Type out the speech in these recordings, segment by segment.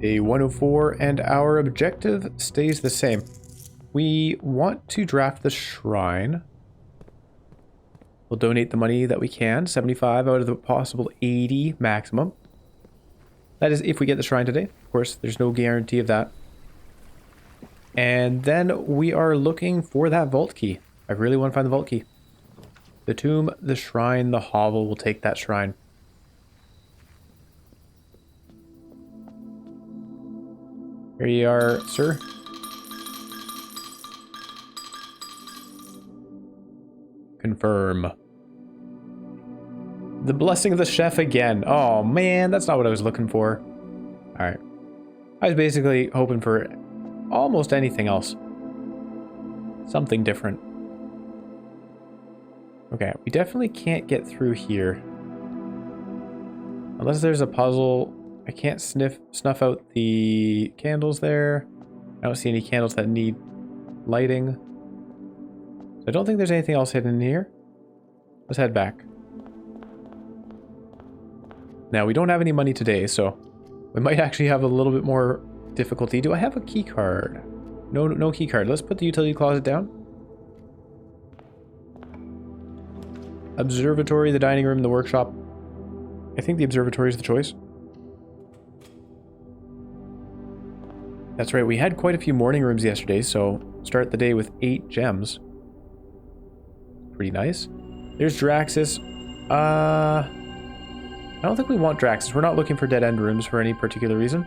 A 104, and our objective stays the same. We want to draft the shrine. We'll donate the money that we can, 75 out of the possible 80 maximum. That is if we get the shrine today. Of course, there's no guarantee of that. And then we are looking for that vault key. I really want to find the vault key. The tomb, the shrine, the hovel. We'll take that shrine. Here you are, sir. Confirm. The blessing of the chef again. Oh man, that's not what I was looking for. Alright. I was basically hoping for almost anything else. Something different. Okay, we definitely can't get through here. Unless there's a puzzle. I can't snuff out the candles there. I don't see any candles that need lighting. So I don't think there's anything else hidden in here. Let's head back. Now, we don't have any money today, so we might actually have a little bit more difficulty. Do I have a key card? No key card. Let's put the utility closet down. Observatory, the dining room, the workshop. I think the observatory is the choice. That's right, we had quite a few morning rooms yesterday, so start the day with 8 gems. Pretty nice. There's Draxus. I don't think we want Draxus. We're not looking for dead-end rooms for any particular reason.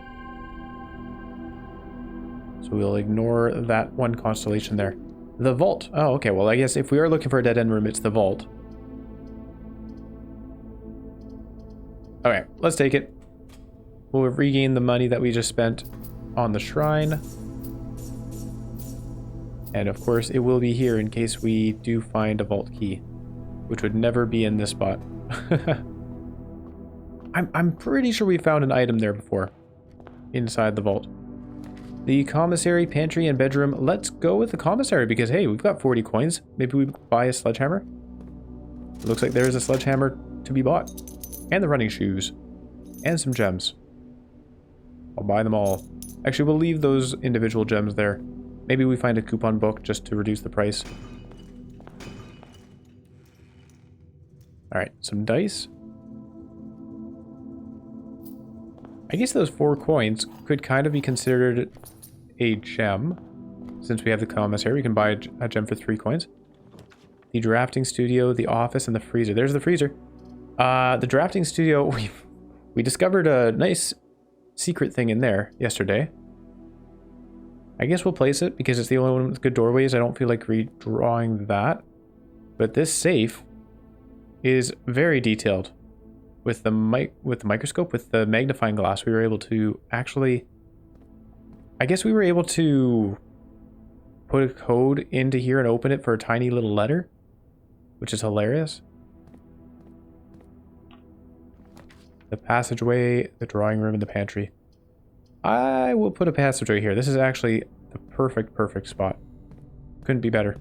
So we'll ignore that one constellation there. The vault. Oh, okay, well I guess if we are looking for a dead-end room, it's the vault. Okay, let's take it. We'll regain the money that we just spent on the shrine. And of course it will be here in case we do find a vault key, which would never be in this spot. I'm pretty sure we found an item there before inside the vault. The commissary, pantry, and bedroom. Let's go with the commissary because hey, we've got 40 coins. Maybe we buy a sledgehammer. It looks like there is a sledgehammer to be bought, and the running shoes and some gems. I'll buy them all. Actually, we'll leave those individual gems there. Maybe we find a coupon book just to reduce the price. Alright, some dice. I guess those 4 coins could kind of be considered a gem. Since we have the commissary, we can buy a gem for 3 coins. The drafting studio, the office, and the freezer. There's the freezer. The drafting studio, we discovered a nice secret thing in there yesterday. I guess we'll place it because it's the only one with good doorways. I don't feel like redrawing that. But this safe is very detailed. With the microscope, with the magnifying glass, we were able to actually... I guess we were able to put a code into here and open it for a tiny little letter, which is hilarious. The passageway, the drawing room, and the pantry. I will put a passageway here. This is actually the perfect spot. Couldn't be better.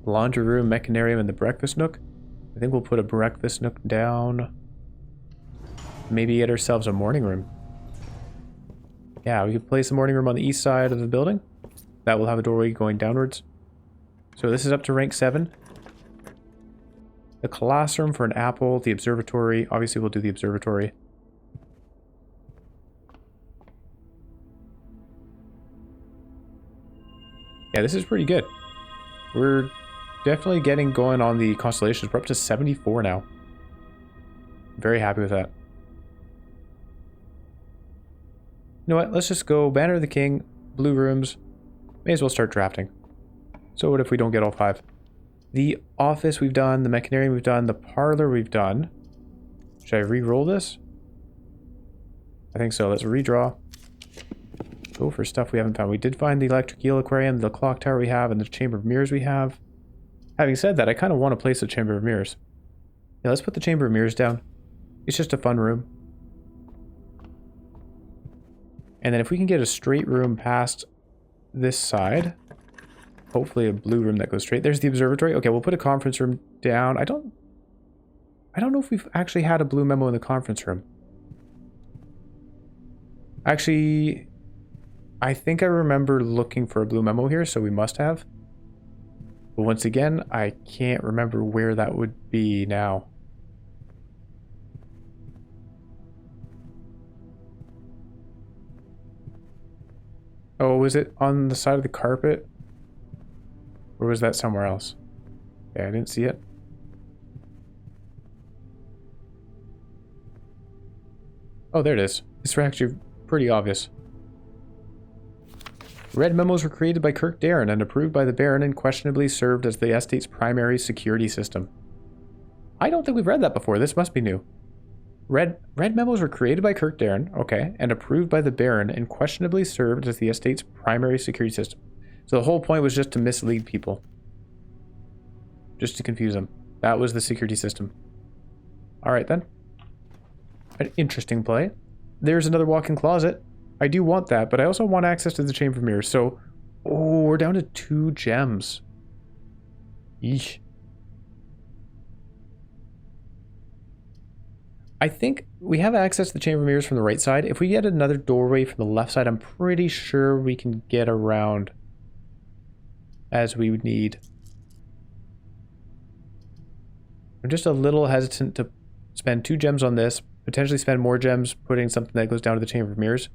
Laundry room, mechanarium, and the breakfast nook. I think we'll put a breakfast nook down. Maybe get ourselves a morning room. Yeah, we could place a morning room on the east side of the building. That will have a doorway going downwards. So this is up to rank 7. The classroom for an apple, the observatory. Obviously, we'll do the observatory. Yeah, this is pretty good. We're definitely getting going on the constellations. We're up to 74 now. Very happy with that. You know what? Let's just go Banner of the King, blue rooms. May as well start drafting. So what if we don't get all 5? The office we've done, the mechanarium we've done, the parlor we've done. Should I re-roll this? I think so. Let's redraw. Go for stuff we haven't found. We did find the electric eel aquarium, the clock tower we have, and the chamber of mirrors we have. Having said that, I kind of want to place the chamber of mirrors. Yeah, let's put the chamber of mirrors down. It's just a fun room. And then if we can get a straight room past this side, hopefully a blue room that goes straight. There's the observatory. Okay, we'll put a conference room down. I don't know if we've actually had a blue memo in the conference room. Actually, I think I remember looking for a blue memo here, so we must have. But once again, I can't remember where that would be now. Oh, was it on the side of the carpet? Or was that somewhere else? Yeah, I didn't see it. Oh, there it is. It's actually pretty obvious. Red memos were created by Kirk Darren and approved by the Baron and questionably served as the estate's primary security system. I don't think we've read that before. This must be new. Red memos were created by Kirk Darren, okay, and approved by the Baron and questionably served as the estate's primary security system. So the whole point was just to mislead people. Just to confuse them. That was the security system. Alright then. An interesting play. There's another walk-in closet. I do want that, but I also want access to the Chamber of Mirrors, so... Oh, we're down to 2 gems. Eesh. I think we have access to the Chamber of Mirrors from the right side. If we get another doorway from the left side, I'm pretty sure we can get around as we would need. I'm just a little hesitant to spend 2 gems on this, potentially spend more gems putting something that goes down to the Chamber of Mirrors,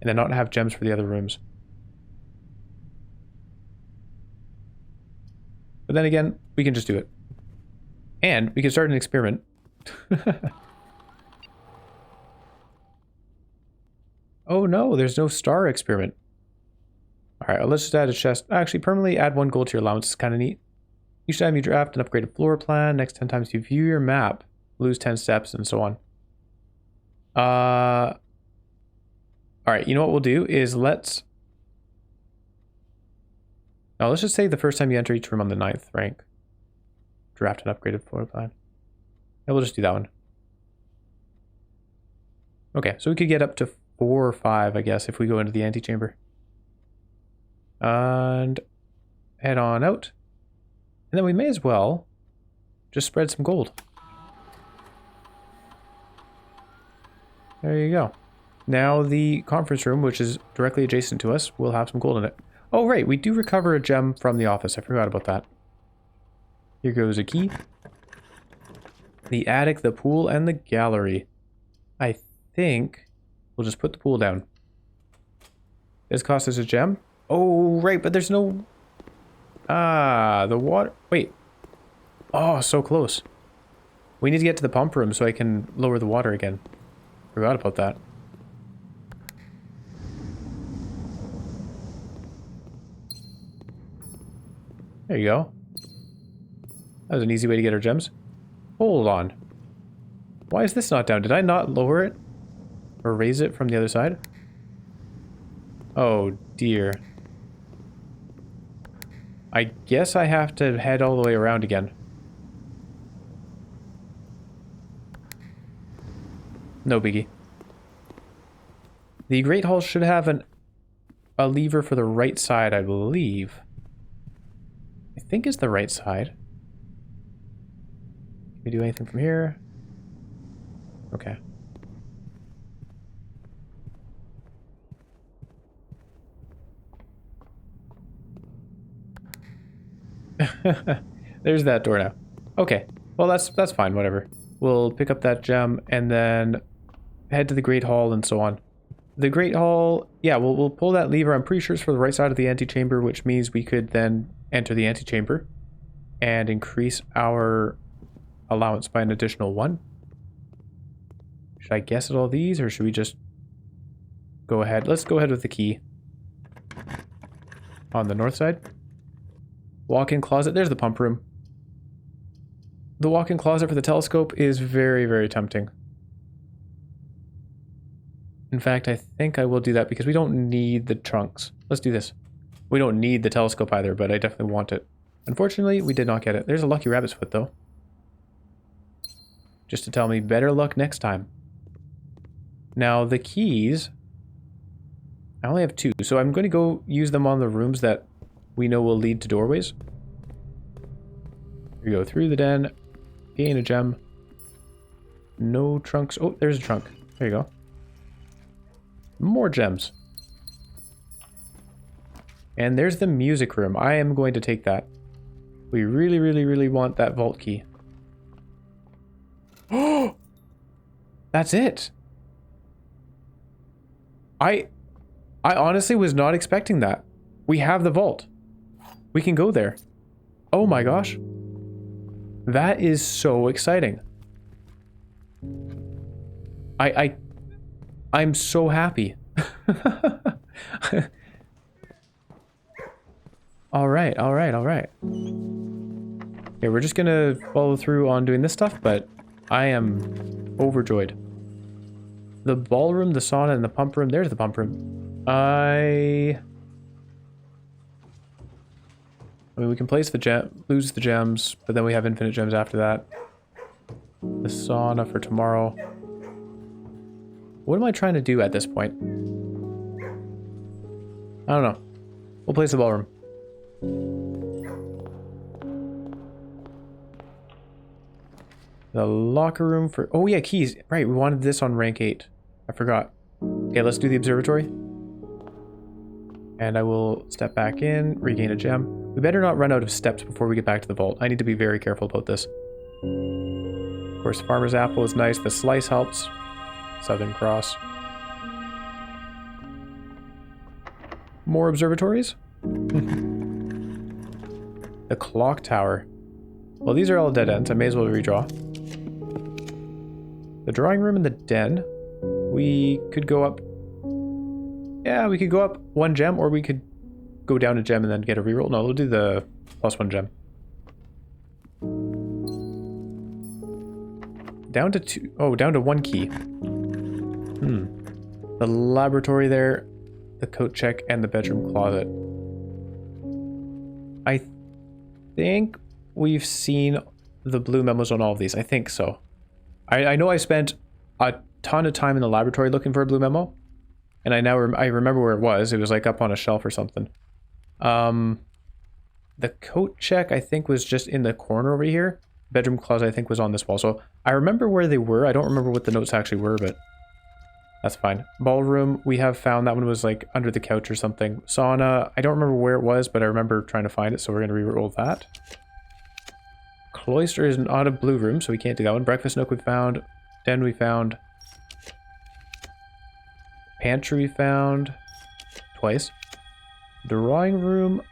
and then not have gems for the other rooms. But then again, we can just do it. And we can start an experiment. Oh no, there's no star experiment. Alright, let's just add a chest. Actually, permanently add 1 gold to your allowance. It's kind of neat. Each time you draft an upgraded floor plan, next 10 times you view your map, lose 10 steps, and so on. Alright, you know what we'll do is let's just say the first time you enter each room on the 9th rank. Draft an upgraded floor plan. And we'll just do that one. Okay, so we could get up to 4 or 5, I guess, if we go into the antechamber. And head on out. And then we may as well just spread some gold. There you go. Now the conference room, which is directly adjacent to us, will have some gold in it. Oh, right, we do recover a gem from the office. I forgot about that. Here goes a key. The attic, the pool, and the gallery. I think we'll just put the pool down. This cost us a gem. Oh, right, but there's no... Ah, the water... Wait. Oh, so close. We need to get to the pump room so I can lower the water again. Forgot about that. There you go. That was an easy way to get our gems. Hold on. Why is this not down? Did I not lower it? Or raise it from the other side? Oh, dear. I guess I have to head all the way around again. No biggie. The Great Hall should have a lever for the right side, I believe. I think it's the right side. Can we do anything from here? Okay. There's that door now. Okay. Well, that's fine, whatever. We'll pick up that gem and then head to the Great Hall and so on. The Great Hall, yeah, we'll pull that lever. I'm pretty sure it's for the right side of the antechamber, which means we could then enter the antechamber and increase our allowance by an additional 1. Should I guess at all these, or should we just go ahead? Let's go ahead with the key. On the north side. Walk-in closet. There's the pump room. The walk-in closet for the telescope is very, very tempting. In fact, I think I will do that because we don't need the trunks. Let's do this. We don't need the telescope either, but I definitely want it. Unfortunately, we did not get it. There's a lucky rabbit's foot, though. Just to tell me better luck next time. Now, the keys... I only have 2, so I'm going to go use them on the rooms that we know will lead to doorways. We go through the den, gain a gem. No trunks. Oh, there's a trunk. There you go. More gems. And there's the music room. I am going to take that. We really, really, really want that vault key. Oh! That's it. I honestly was not expecting that. We have the vault. We can go there. Oh my gosh. That is so exciting. I'm so happy. All right. Okay, we're just gonna follow through on doing this stuff, but I am overjoyed. The ballroom, the sauna, and the pump room. There's the pump room. I mean, we can place the lose the gems, but then we have infinite gems after that. The sauna for tomorrow. What am I trying to do at this point? I don't know. We'll place the ballroom. The locker room for... Oh yeah, keys. Right, we wanted this on rank 8. I forgot. Okay, let's do the observatory. And I will step back in, regain a gem. We better not run out of steps before we get back to the vault. I need to be very careful about this. Of course, Farmer's Apple is nice. The slice helps. Southern Cross. More observatories? The clock tower. Well, these are all dead ends. I may as well redraw. The drawing room and the den. We could go up... Yeah, we could go up 1 gem, or we could go down a gem and then get a reroll. No, we'll do the +1 gem. Down to 2... Oh, down to 1 key. The laboratory there, the coat check, and the bedroom closet. I think we've seen the blue memos on all of these. I think so. I know I spent a ton of time in the laboratory looking for a blue memo, and I remember where it was. It was like up on a shelf or something. The coat check I think was just in the corner over here. Bedroom closet I think was on this wall. So I remember where they were. I don't remember what the notes actually were, but that's fine. Ballroom, we have found that one was like under the couch or something. Sauna, I don't remember where it was, but I remember trying to find it, so we're going to re-roll that. Cloister is not a blue room, so we can't do that one. Breakfast nook we found. Den we found. Pantry we found. Twice. Drawing room,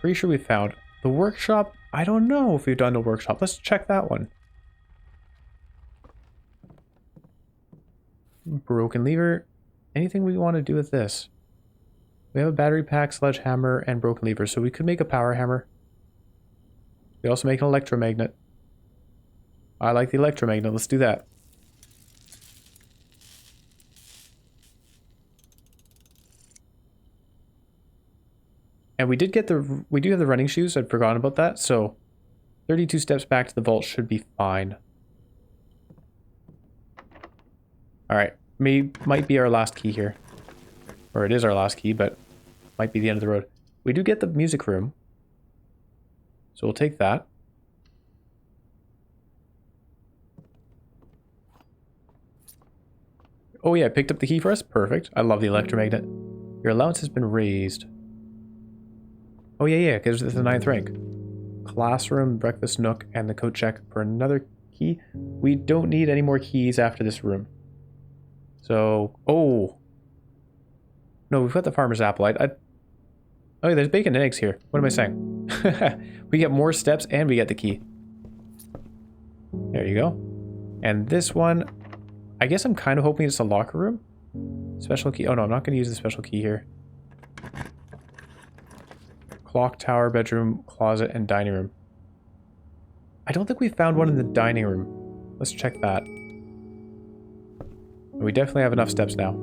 pretty sure we found. The workshop, I don't know if we've done the workshop. Let's check that one. Broken lever. Anything we want to do with this? We have a battery pack, sledgehammer, and broken lever, so we could make a power hammer. We also make an electromagnet. I like the electromagnet. Let's do that. And we do have the running shoes. I'd forgotten about that. So 32 steps back to the vault should be fine. All right, might be our last key here. Or it is our last key, but might be the end of the road. We do get the music room. So we'll take that. Oh yeah, picked up the key for us. Perfect. I love the electromagnet. Your allowance has been raised. Oh yeah, because it's the 9th rank. Classroom, breakfast nook, and the coat check for another key. We don't need any more keys after this room. So, oh. No, we've got the farmer's apple. Oh, there's bacon and eggs here. What am I saying? We get more steps and we get the key. There you go. And this one, I guess I'm kind of hoping it's a locker room. Special key. Oh no, I'm not going to use the special key here. Clock tower, bedroom, closet, and dining room. I don't think we found one in the dining room. Let's check that. We definitely have enough steps now.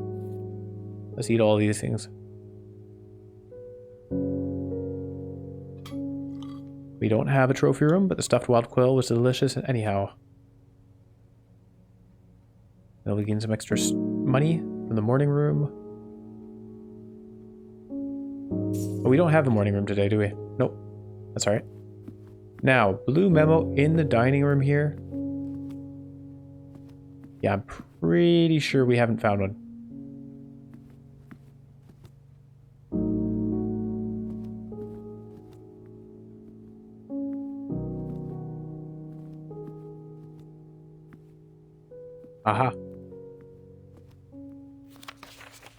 Let's eat all these things. We don't have a trophy room, but the stuffed wild quill was delicious anyhow. Then we gain some extra money from the morning room. Oh, we don't have the morning room today, do we? Nope. That's alright. Now, blue memo in the dining room here. Yeah, I'm pretty sure we haven't found one. Aha.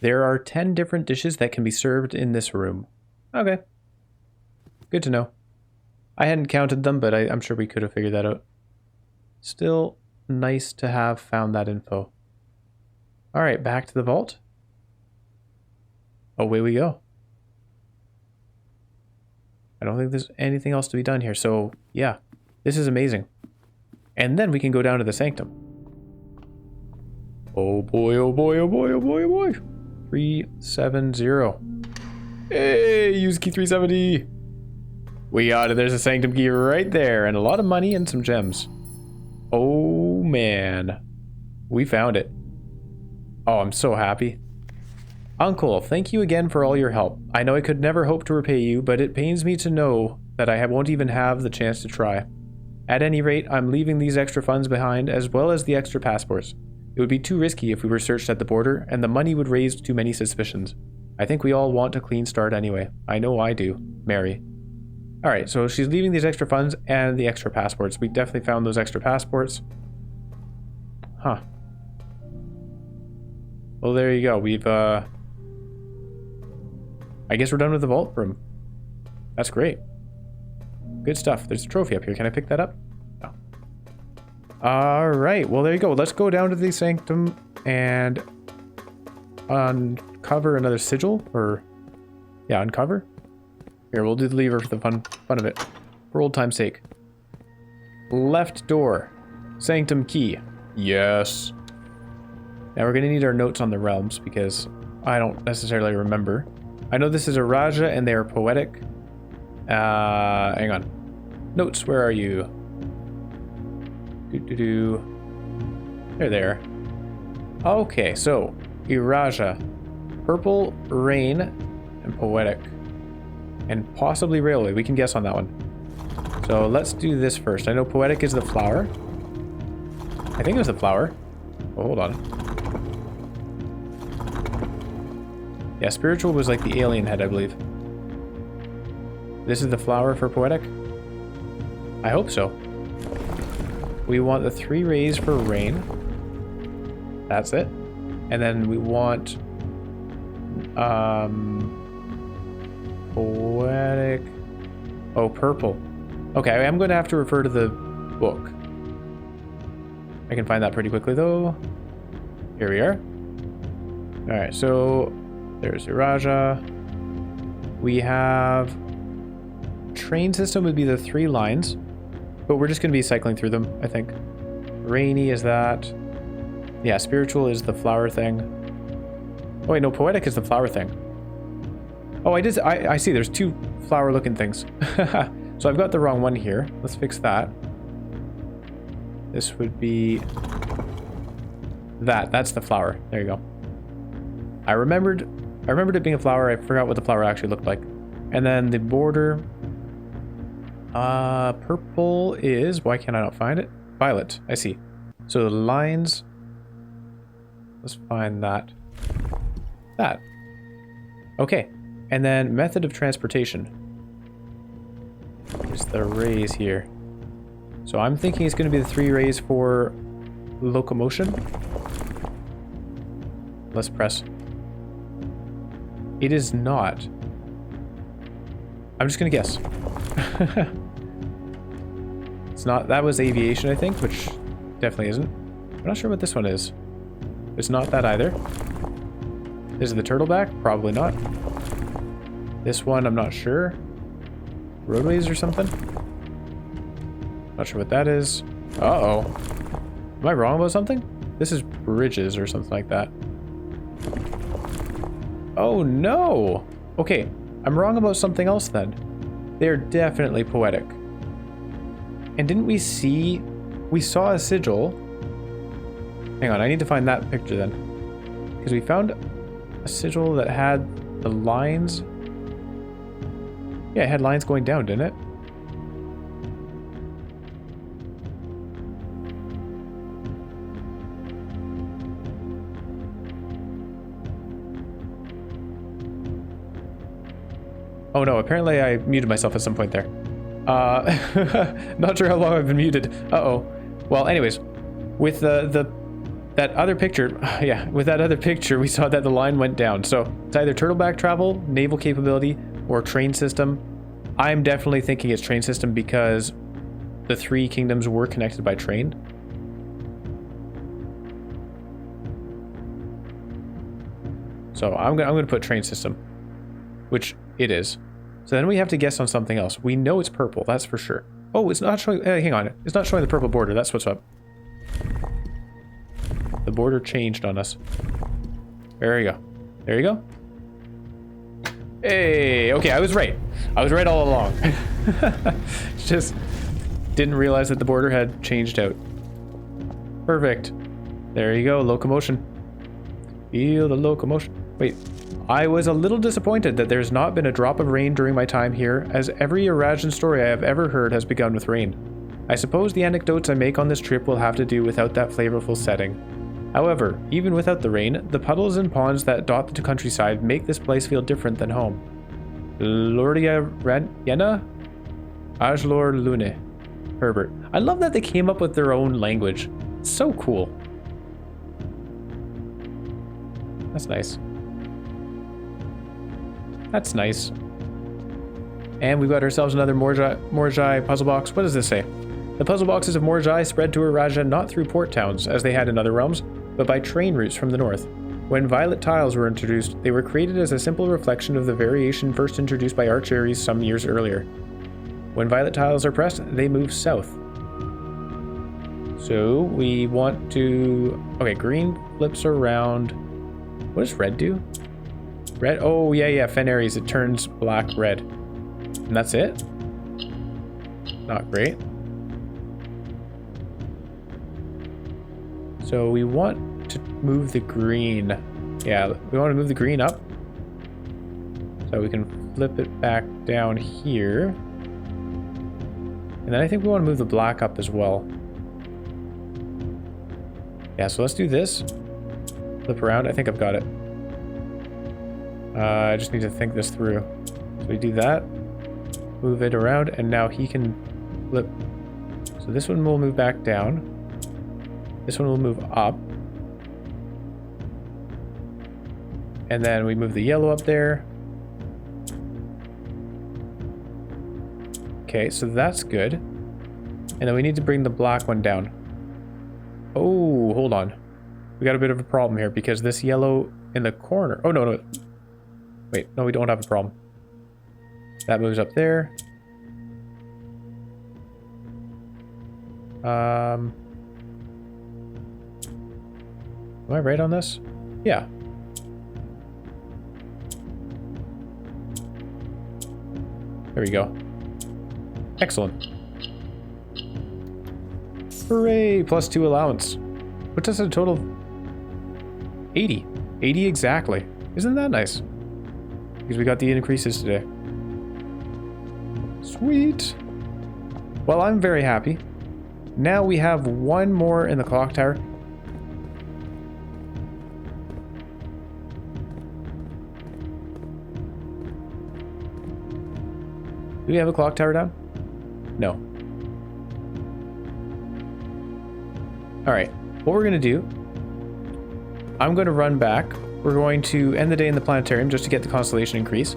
There are 10 different dishes that can be served in this room. Okay. Good to know. I hadn't counted them, but I'm sure we could have figured that out. Still nice to have found that info. Alright, back to the vault. Away we go. I don't think there's anything else to be done here, so yeah, this is amazing. And then we can go down to the sanctum. Oh boy, oh boy, oh boy, oh boy, oh boy. 370. Hey, use key 370. We got it. There's a sanctum key right there, and a lot of money and some gems. Oh man, we found it. Oh, I'm so happy. Uncle, thank you again for all your help. I know I could never hope to repay you, but it pains me to know that I won't even have the chance to try. At any rate, I'm leaving these extra funds behind, as well as the extra passports. It would be too risky if we were searched at the border, and the money would raise too many suspicions. I think we all want a clean start anyway. I know I do. Mary. Alright, so she's leaving these extra funds and the extra passports. We definitely found those extra passports. Huh. Well, there you go. We've, I guess we're done with the vault room. That's great. Good stuff. There's a trophy up here. Can I pick that up? No. Alright, well there you go. Let's go down to the sanctum and uncover another sigil, or yeah, uncover. Here, we'll do the lever for the fun of it, for old time's sake. Left door, sanctum key. Yes. Now we're gonna need our notes on the realms because I don't necessarily remember. I know this is a Raja and they are poetic. Hang on. Notes, where are you? They're there. Okay, so Iraja, purple, rain, and poetic, and possibly railway. We can guess on that one. So let's do this first. I know poetic is the flower. I think it was the flower. Oh, hold on. Yeah, spiritual was like the alien head, I believe. This is the flower for poetic? I hope so. We want the 3 rays for rain. That's it. And then we want poetic. Oh, purple. Okay, I'm going to have to refer to the book. I can find that pretty quickly though. Here we are. Alright, so there's Iraja. We have train system would be the 3 lines, but we're just going to be cycling through them, I think. Rainy is that. Yeah, spiritual is the flower thing. Oh wait, no, poetic is the flower thing. Oh, I see, there's 2 flower looking things. So I've got the wrong one here. Let's fix that. This would be that's the flower. There you go. I remembered it being a flower. I forgot what the flower actually looked like. And then the border, purple is, why can't I not find it? Violet, I see. So the lines, let's find that. Okay, and then method of transportation. There's the rays here. So I'm thinking it's going to be the 3 rays for locomotion. Let's press. It is not. I'm just going to guess. It's not. That was aviation, I think, which definitely isn't. I'm not sure what this one is. It's not that either. This is the turtleback? Probably not. This one, I'm not sure. Roadways or something? Not sure what that is. Uh-oh. Am I wrong about something? This is bridges or something like that. Oh no! Okay, I'm wrong about something else then. They're definitely poetic. And didn't we see... We saw a sigil. Hang on, I need to find that picture then. Because we found a sigil that had the lines... Yeah, it had lines going down, didn't it? Oh no, apparently I muted myself at some point there. Not sure how long I've been muted. Uh-oh. Well, anyways, with the that other picture, yeah, with that other picture, we saw that the line went down. So it's either turtleback travel, naval capability, or train system. I'm definitely thinking it's train system because the three kingdoms were connected by train. So I'm gonna put train system, which it is. So then we have to guess on something else. We know it's purple, that's for sure. Oh, it's not showing, hang on. It's not showing the purple border, that's what's up. The border changed on us. There you go. There you go. Hey, okay, I was right. I was right all along. Just didn't realize that the border had changed out. Perfect. There you go, locomotion. Feel the locomotion. Wait, I was a little disappointed that there's not been a drop of rain during my time here, as every Eurasian story I have ever heard has begun with rain. I suppose the anecdotes I make on this trip will have to do without that flavorful setting. However, even without the rain, the puddles and ponds that dot the countryside make this place feel different than home. Lordia Yena? Ajlor Lune. Herbert. I love that they came up with their own language. It's so cool. That's nice. That's nice. And we've got ourselves another Morjai puzzle box. What does this say? The puzzle boxes of Morjai spread to Eurasia not through port towns, as they had in other realms, but by train routes from the north. When violet tiles were introduced, they were created as a simple reflection of the variation first introduced by Archeries some years earlier. When violet tiles are pressed, they move south. So we want to... Okay, green flips around. What does red do? Red? Oh, yeah, Fenaries. It turns black red. And that's it? Not great. So we want to move the green. Yeah, we want to move the green up. So we can flip it back down here. And then I think we want to move the black up as well. Yeah, so let's do this. Flip around. I think I've got it. I just need to think this through. So we do that. Move it around, and now he can flip. So this one will move back down. This one will move up. And then we move the yellow up there. Okay, so that's good. And then we need to bring the black one down. Oh, hold on. We got a bit of a problem here because this yellow in the corner... Oh, no. Wait, no, we don't have a problem. That moves up there. Am I right on this? Yeah. There we go. Excellent. Hooray! +2 allowance. Puts us at a total of 80. 80 exactly. Isn't that nice? Because we got the increases today. Sweet. Well, I'm very happy. Now we have one more in the clock tower. Do we have a clock tower down? No. Alright, what we're going to do, I'm going to run back. We're going to end the day in the planetarium just to get the constellation increase.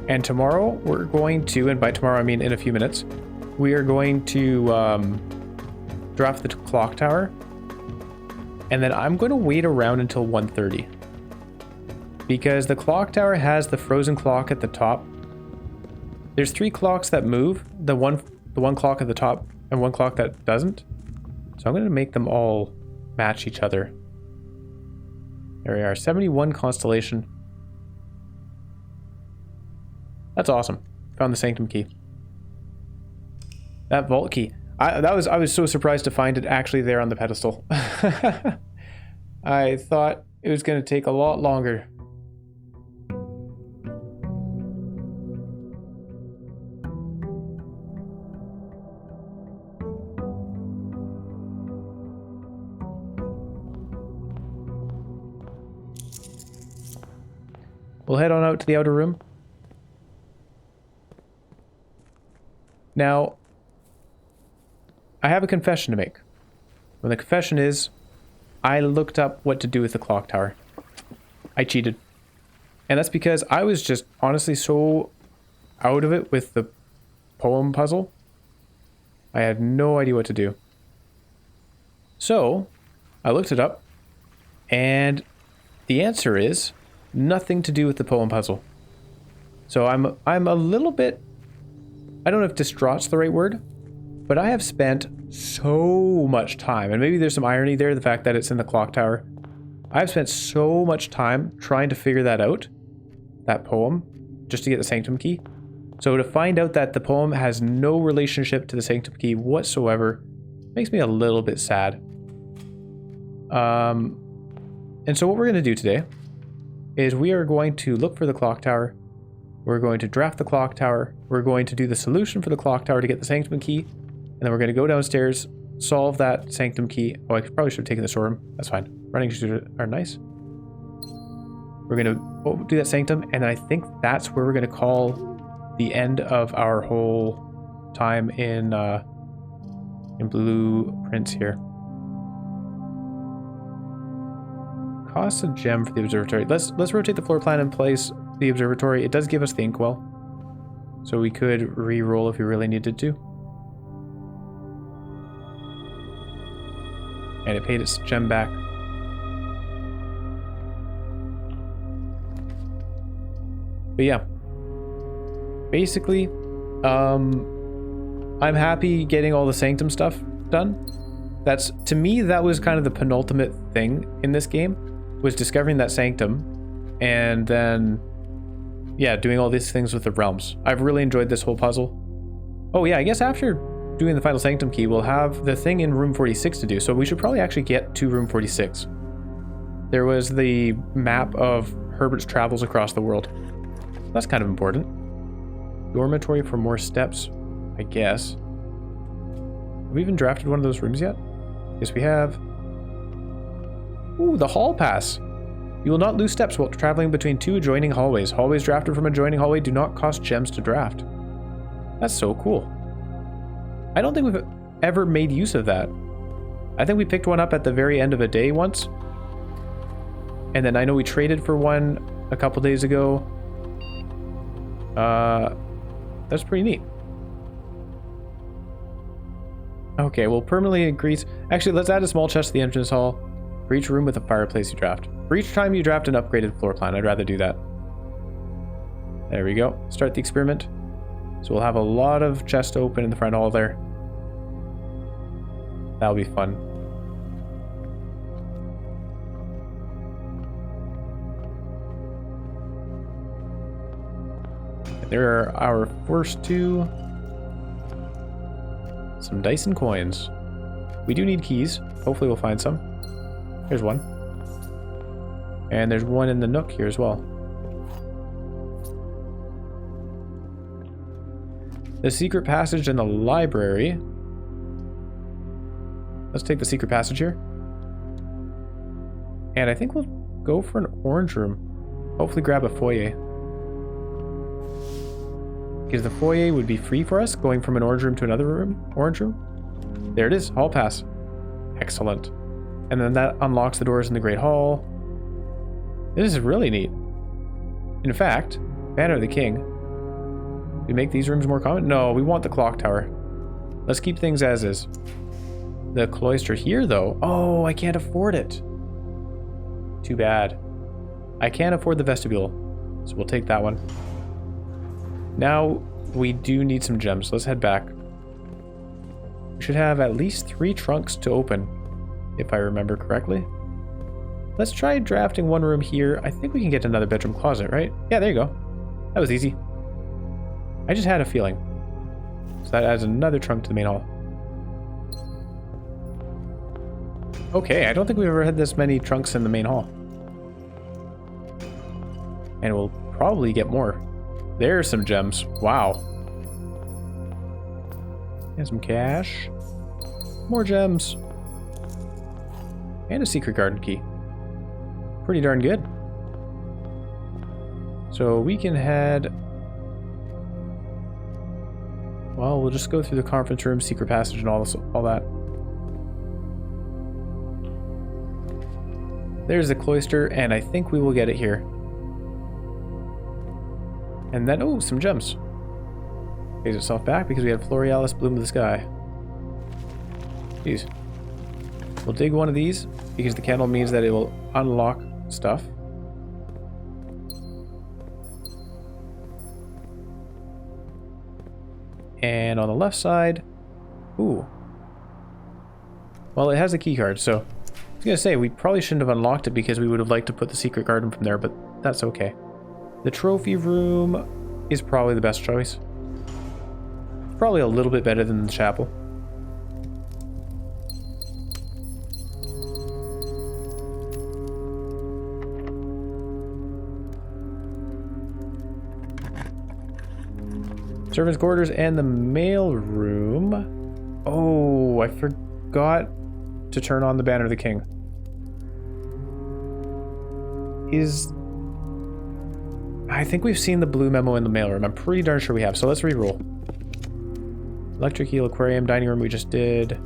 And tomorrow we're going to, and by tomorrow I mean in a few minutes, we are going to draft the clock tower. And then I'm going to wait around until 1:30. Because the clock tower has the frozen clock at the top. There's 3 clocks that move, the one clock at the top and one clock that doesn't. So I'm going to make them all match each other. There we are, 71 constellation. That's awesome. Found the sanctum key. That vault key. I was so surprised to find it actually there on the pedestal. I thought it was going to take a lot longer. We'll head on out to the outer room. Now, I have a confession to make. Well, the confession is, I looked up what to do with the clock tower. I cheated. And that's because I was just honestly so out of it with the poem puzzle. I had no idea what to do. So, I looked it up, and the answer is nothing to do with the poem puzzle. So I'm a little bit, I don't know if distraught's the right word, but I have spent so much time, and maybe there's some irony there, the fact that it's in the clock tower. I've spent so much time trying to figure that out, that poem, just to get the sanctum key. So to find out that the poem has no relationship to the sanctum key whatsoever makes me a little bit sad. And so what we're going to do today is we are going to look for the clock tower. We're going to draft the clock tower. We're going to do the solution for the clock tower to get the sanctum key. And then we're going to go downstairs, solve that sanctum key. Oh, I probably should have taken the storeroom. That's fine. Running shoes are nice. We're going to do that sanctum. And I think that's where we're going to call the end of our whole time in blueprints here. Cost a gem for the observatory. Let's rotate the floor plan and place the observatory. It does give us the inkwell, so we could re-roll if we really needed to. And it paid its gem back. But yeah, basically, I'm happy getting all the sanctum stuff done. That's, to me, that was kind of the penultimate thing in this game, was discovering that sanctum, and then, yeah, doing all these things with the realms. I've really enjoyed this whole puzzle. Oh yeah, I guess after doing the final sanctum key, we'll have the thing in room 46 to do, so we should probably actually get to room 46. There was the map of Herbert's travels across the world. That's kind of important. Dormitory for more steps, I guess. Have we even drafted one of those rooms yet? Yes, we have. Ooh, the hall pass. You will not lose steps while traveling between two adjoining hallways. Hallways drafted from adjoining hallway do not cost gems to draft. That's so cool. I don't think we've ever made use of that. I think we picked one up at the very end of a day once. And then I know we traded for one a couple days ago. That's pretty neat. Okay, we'll permanently increase... Actually, let's add a small chest to the entrance hall. For each room with a fireplace you draft. For each time you draft an upgraded floor plan, I'd rather do that. There we go. Start the experiment. So we'll have a lot of chests open in the front hall there. That'll be fun. And there are our first two. Some dice and coins. We do need keys. Hopefully we'll find some. Here's one. And there's one in the nook here as well. The secret passage in the library. Let's take the secret passage here. And I think we'll go for an orange room. Hopefully grab a foyer. Because the foyer would be free for us, going from an orange room to another room. Orange room. There it is. Hall pass. Excellent. And then that unlocks the doors in the Great Hall. This is really neat. In fact, Banner of the King. We make these rooms more common? No, we want the clock tower. Let's keep things as is. The cloister here, though. Oh, I can't afford it. Too bad. I can't afford the vestibule, so we'll take that one. Now, we do need some gems. Let's head back. We should have at least 3 trunks to open, if I remember correctly. Let's try drafting one room here. I think we can get another bedroom closet, right? Yeah, there you go. That was easy. I just had a feeling. So that adds another trunk to the main hall. Okay, I don't think we've ever had this many trunks in the main hall. And we'll probably get more. There's some gems. Wow. And some cash. More gems. And a secret garden key. Pretty darn good. So we can head... Well, we'll just go through the conference room, secret passage, and all that. There's the cloister, and I think we will get it here. And then, oh, some gems. Pays itself back because we have Florealis Bloom of the Sky. Jeez. We'll dig one of these because the candle means that it will unlock stuff. And on the left side, ooh. Well, it has a key card, so I was gonna say we probably shouldn't have unlocked it because we would have liked to put the secret garden from there, but that's okay. The trophy room is probably the best choice. Probably a little bit better than the chapel. Servants' quarters and the mail room. Oh, I forgot to turn on the banner of the king. I think we've seen the blue memo in the mail room. I'm pretty darn sure we have, so let's re-roll. Electric eel, aquarium, dining room we just did.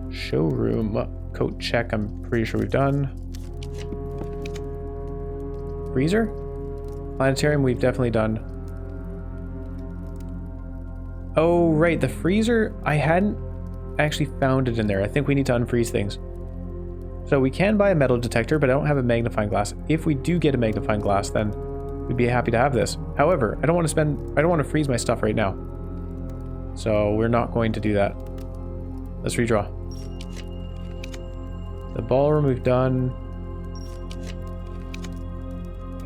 Showroom, coat check, I'm pretty sure we've done. Freezer? Planetarium we've definitely done. Oh, right, the freezer, I hadn't actually found it in there. I think we need to unfreeze things. So we can buy a metal detector, but I don't have a magnifying glass. If we do get a magnifying glass, then we'd be happy to have this. However, I don't want to freeze my stuff right now. So we're not going to do that. Let's redraw. The ballroom we've done.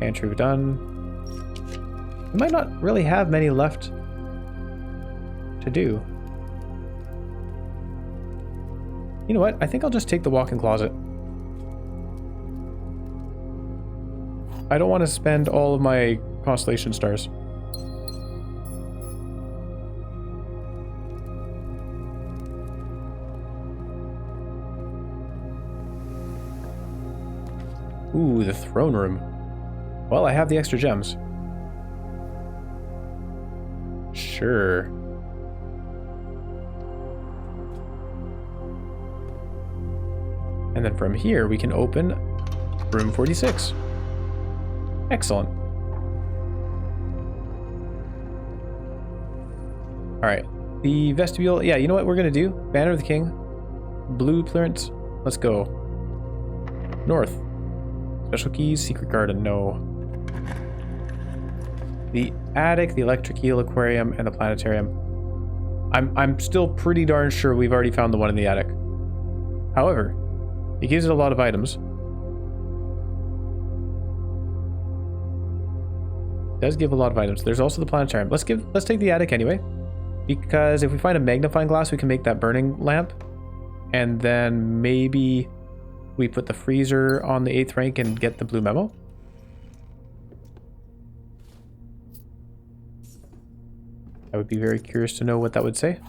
Pantry we've done. We might not really have many left to do. You know what? I think I'll just take the walk-in closet. I don't want to spend all of my constellation stars. Ooh, the throne room. Well, I have the extra gems. Sure. And then from here, we can open room 46. Excellent. Alright. The vestibule. Yeah, you know what we're going to do? Banner of the King. Blue clearance. Let's go. North. Special keys. Secret garden. No. The attic, the electric eel aquarium, and the planetarium. I'm still pretty darn sure we've already found the one in the attic. However, it gives it a lot of items. It does give a lot of items. There's also the planetarium. Let's take the attic anyway, because if we find a magnifying glass, we can make that burning lamp, and then maybe we put the freezer on the 8th rank and get the blue memo. I would be very curious to know what that would say.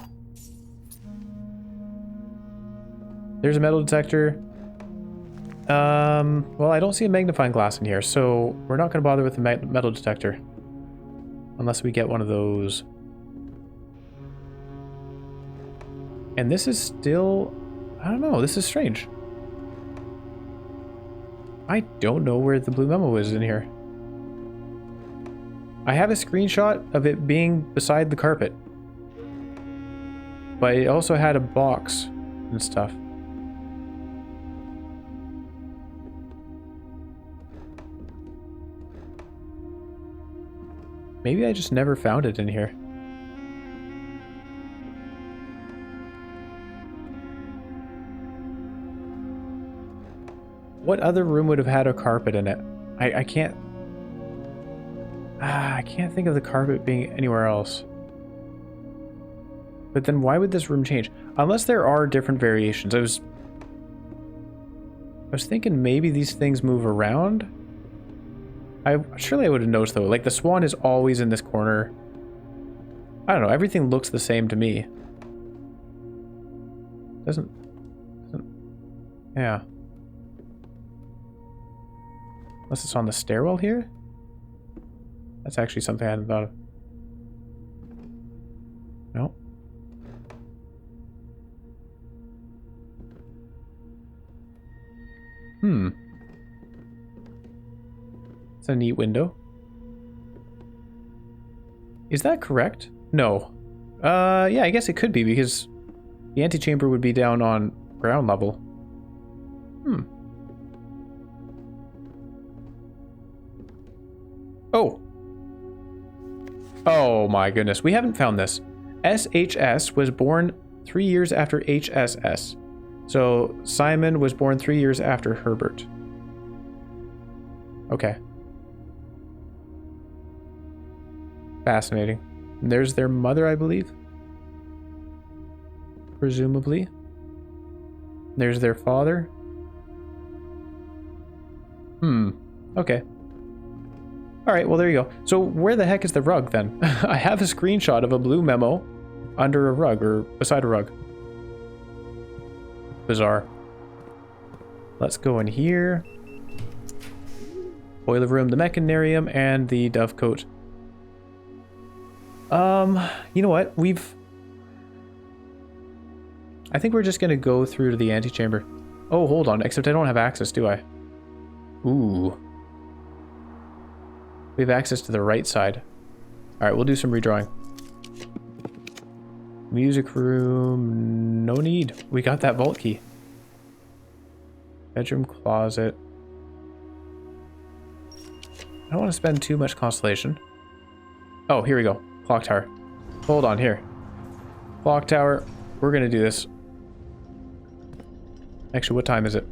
There's a metal detector. Well, I don't see a magnifying glass in here, so we're not going to bother with the metal detector. Unless we get one of those. And this is still... I don't know, this is strange. I don't know where the blue memo is in here. I have a screenshot of it being beside the carpet. But it also had a box and stuff. Maybe I just never found it in here. What other room would have had a carpet in it? I can't... I can't think of the carpet being anywhere else. But then why would this room change? Unless there are different variations. I was thinking maybe these things move around. Surely I would have noticed though. Like the swan is always in this corner. I don't know. Everything looks the same to me. Doesn't yeah. Unless it's on the stairwell here? That's actually something I hadn't thought of. No. It's a neat window. Is that correct? No. Yeah, I guess it could be because the antechamber would be down on ground level. Oh. Oh my goodness. We haven't found this. SHS was born 3 years after HSS. So Simon was born 3 years after Herbert. Okay. Fascinating. And there's their mother, I believe. Presumably. There's their father. Okay. Alright, well there you go. So where the heck is the rug then? I have a screenshot of a blue memo under a rug, or beside a rug. Bizarre. Let's go in here. Boiler room, the mechanarium, and the dovecote. You know what? I think we're just gonna go through to the antechamber. Oh, hold on. Except I don't have access, do I? Ooh. We have access to the right side. Alright, we'll do some redrawing. Music room. No need. We got that vault key. Bedroom closet. I don't want to spend too much constellation. Oh, here we go. Clock tower. Hold on, here. Clock tower. We're gonna do this. Actually, what time is it?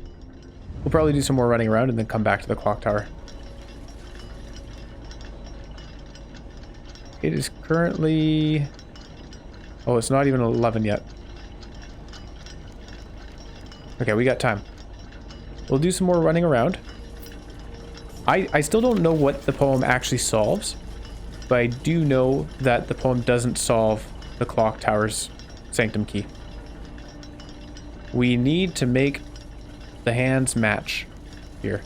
We'll probably do some more running around and then come back to the clock tower. It is currently... Oh, it's not even 11 yet. Okay, we got time. We'll do some more running around. I still don't know what the poem actually solves, but I do know that the poem doesn't solve the clock tower's sanctum key. We need to make the hands match here.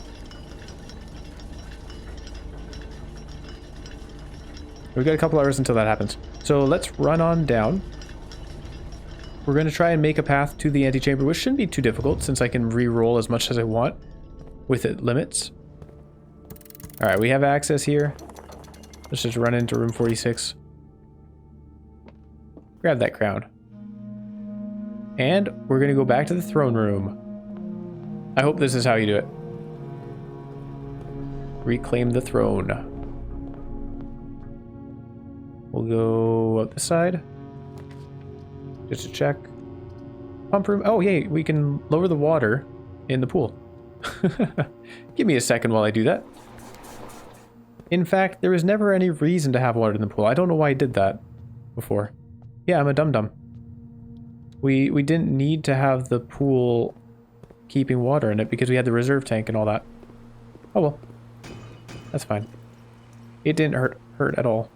We've got a couple hours until that happens. So let's run on down. We're going to try and make a path to the antechamber, which shouldn't be too difficult since I can re-roll as much as I want with it limits. Alright, we have access here. Let's just run into room 46. Grab that crown. And we're going to go back to the throne room. I hope this is how you do it. Reclaim the throne. We'll go out this side. Just to check. Pump room. Oh, yay, we can lower the water in the pool. Give me a second while I do that. In fact, there was never any reason to have water in the pool. I don't know why I did that before. Yeah, I'm a dum-dum. We didn't need to have the pool keeping water in it because we had the reserve tank and all that. Oh well. That's fine. It didn't hurt at all.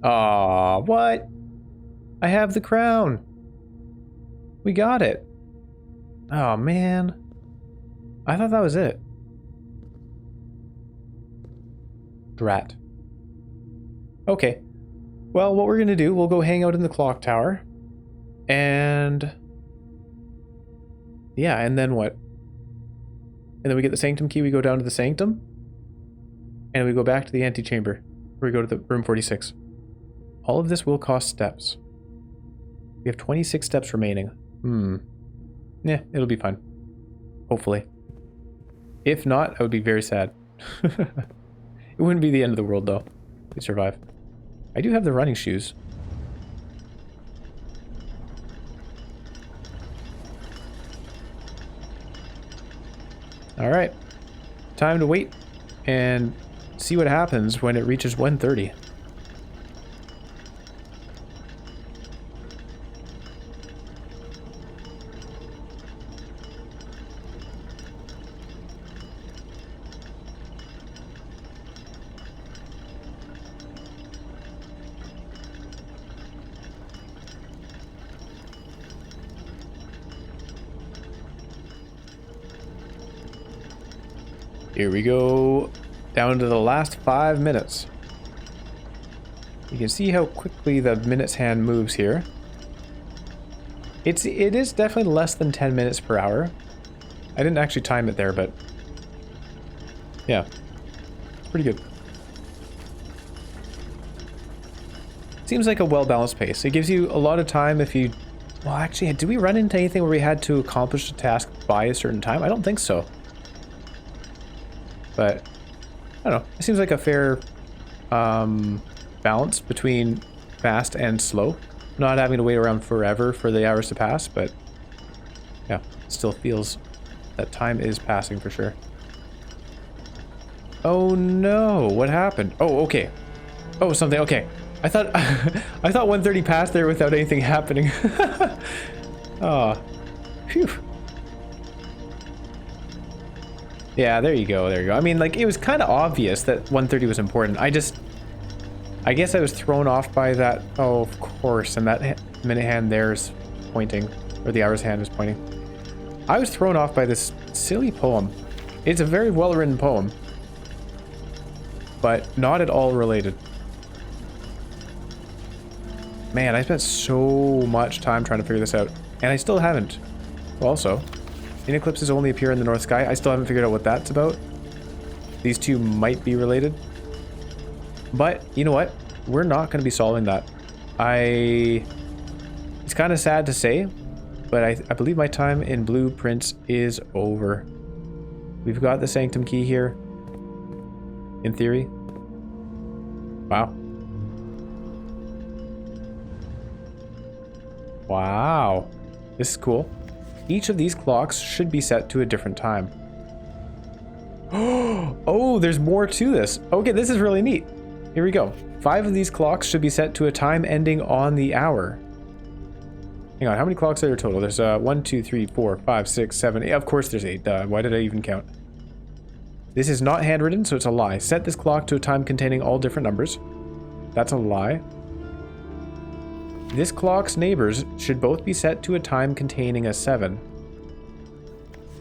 Aw, what? I have the crown. We got it. Oh, man. I thought that was it. Drat. Okay. Well, what we're going to do, we'll go hang out in the clock tower. And... yeah, and then what? And then we get the sanctum key, we go down to the sanctum. And we go back to the antechamber. Where we go to the room 46. All of this will cost steps. We have 26 steps remaining. Yeah, it'll be fine. Hopefully. If not, I would be very sad. It wouldn't be the end of the world, though. We survive. I do have the running shoes. Alright. Time to wait and see what happens when it reaches 1:30. Here we go, down to the last 5 minutes. You can see how quickly the minutes hand moves here. It is definitely less than 10 minutes per hour. I didn't actually time it there, but yeah, it's pretty good. Seems like a well-balanced pace. It gives you a lot of time if you... Well, actually, did we run into anything where we had to accomplish a task by a certain time? I don't think so. But, I don't know. It seems like a fair balance between fast and slow. Not having to wait around forever for the hours to pass, but yeah, still feels that time is passing for sure. Oh no, what happened? Oh, okay. Oh, something, okay. I thought I thought 1:30 passed there without anything happening. Oh, phew. Yeah, there you go, there you go. I mean, like, it was kind of obvious that 1:30 was important. I guess I was thrown off by that. Oh, of course, and that minute hand there's pointing, or the hour's hand is pointing. I was thrown off by this silly poem. It's a very well-written poem, but not at all related. Man, I spent so much time trying to figure this out, and I still haven't. Also, eclipses only appear in the north sky. I still haven't figured out what that's about. These two might be related. But, you know what? We're not going to be solving that. It's kind of sad to say, but I believe my time in blueprints is over. We've got the sanctum key here. In theory. Wow. Wow. This is cool. Each of these clocks should be set to a different time. Oh, there's more to this. Okay, this is really neat. Here we go. 5 of these clocks should be set to a time ending on the hour. Hang on, how many clocks are there total? There's 1, 2, 3, 4, 5, 6, 7, 8. Of course there's 8. Why did I even count? This is not handwritten, so it's a lie. Set this clock to a time containing all different numbers. That's a lie. This clock's neighbors should both be set to a time containing a 7.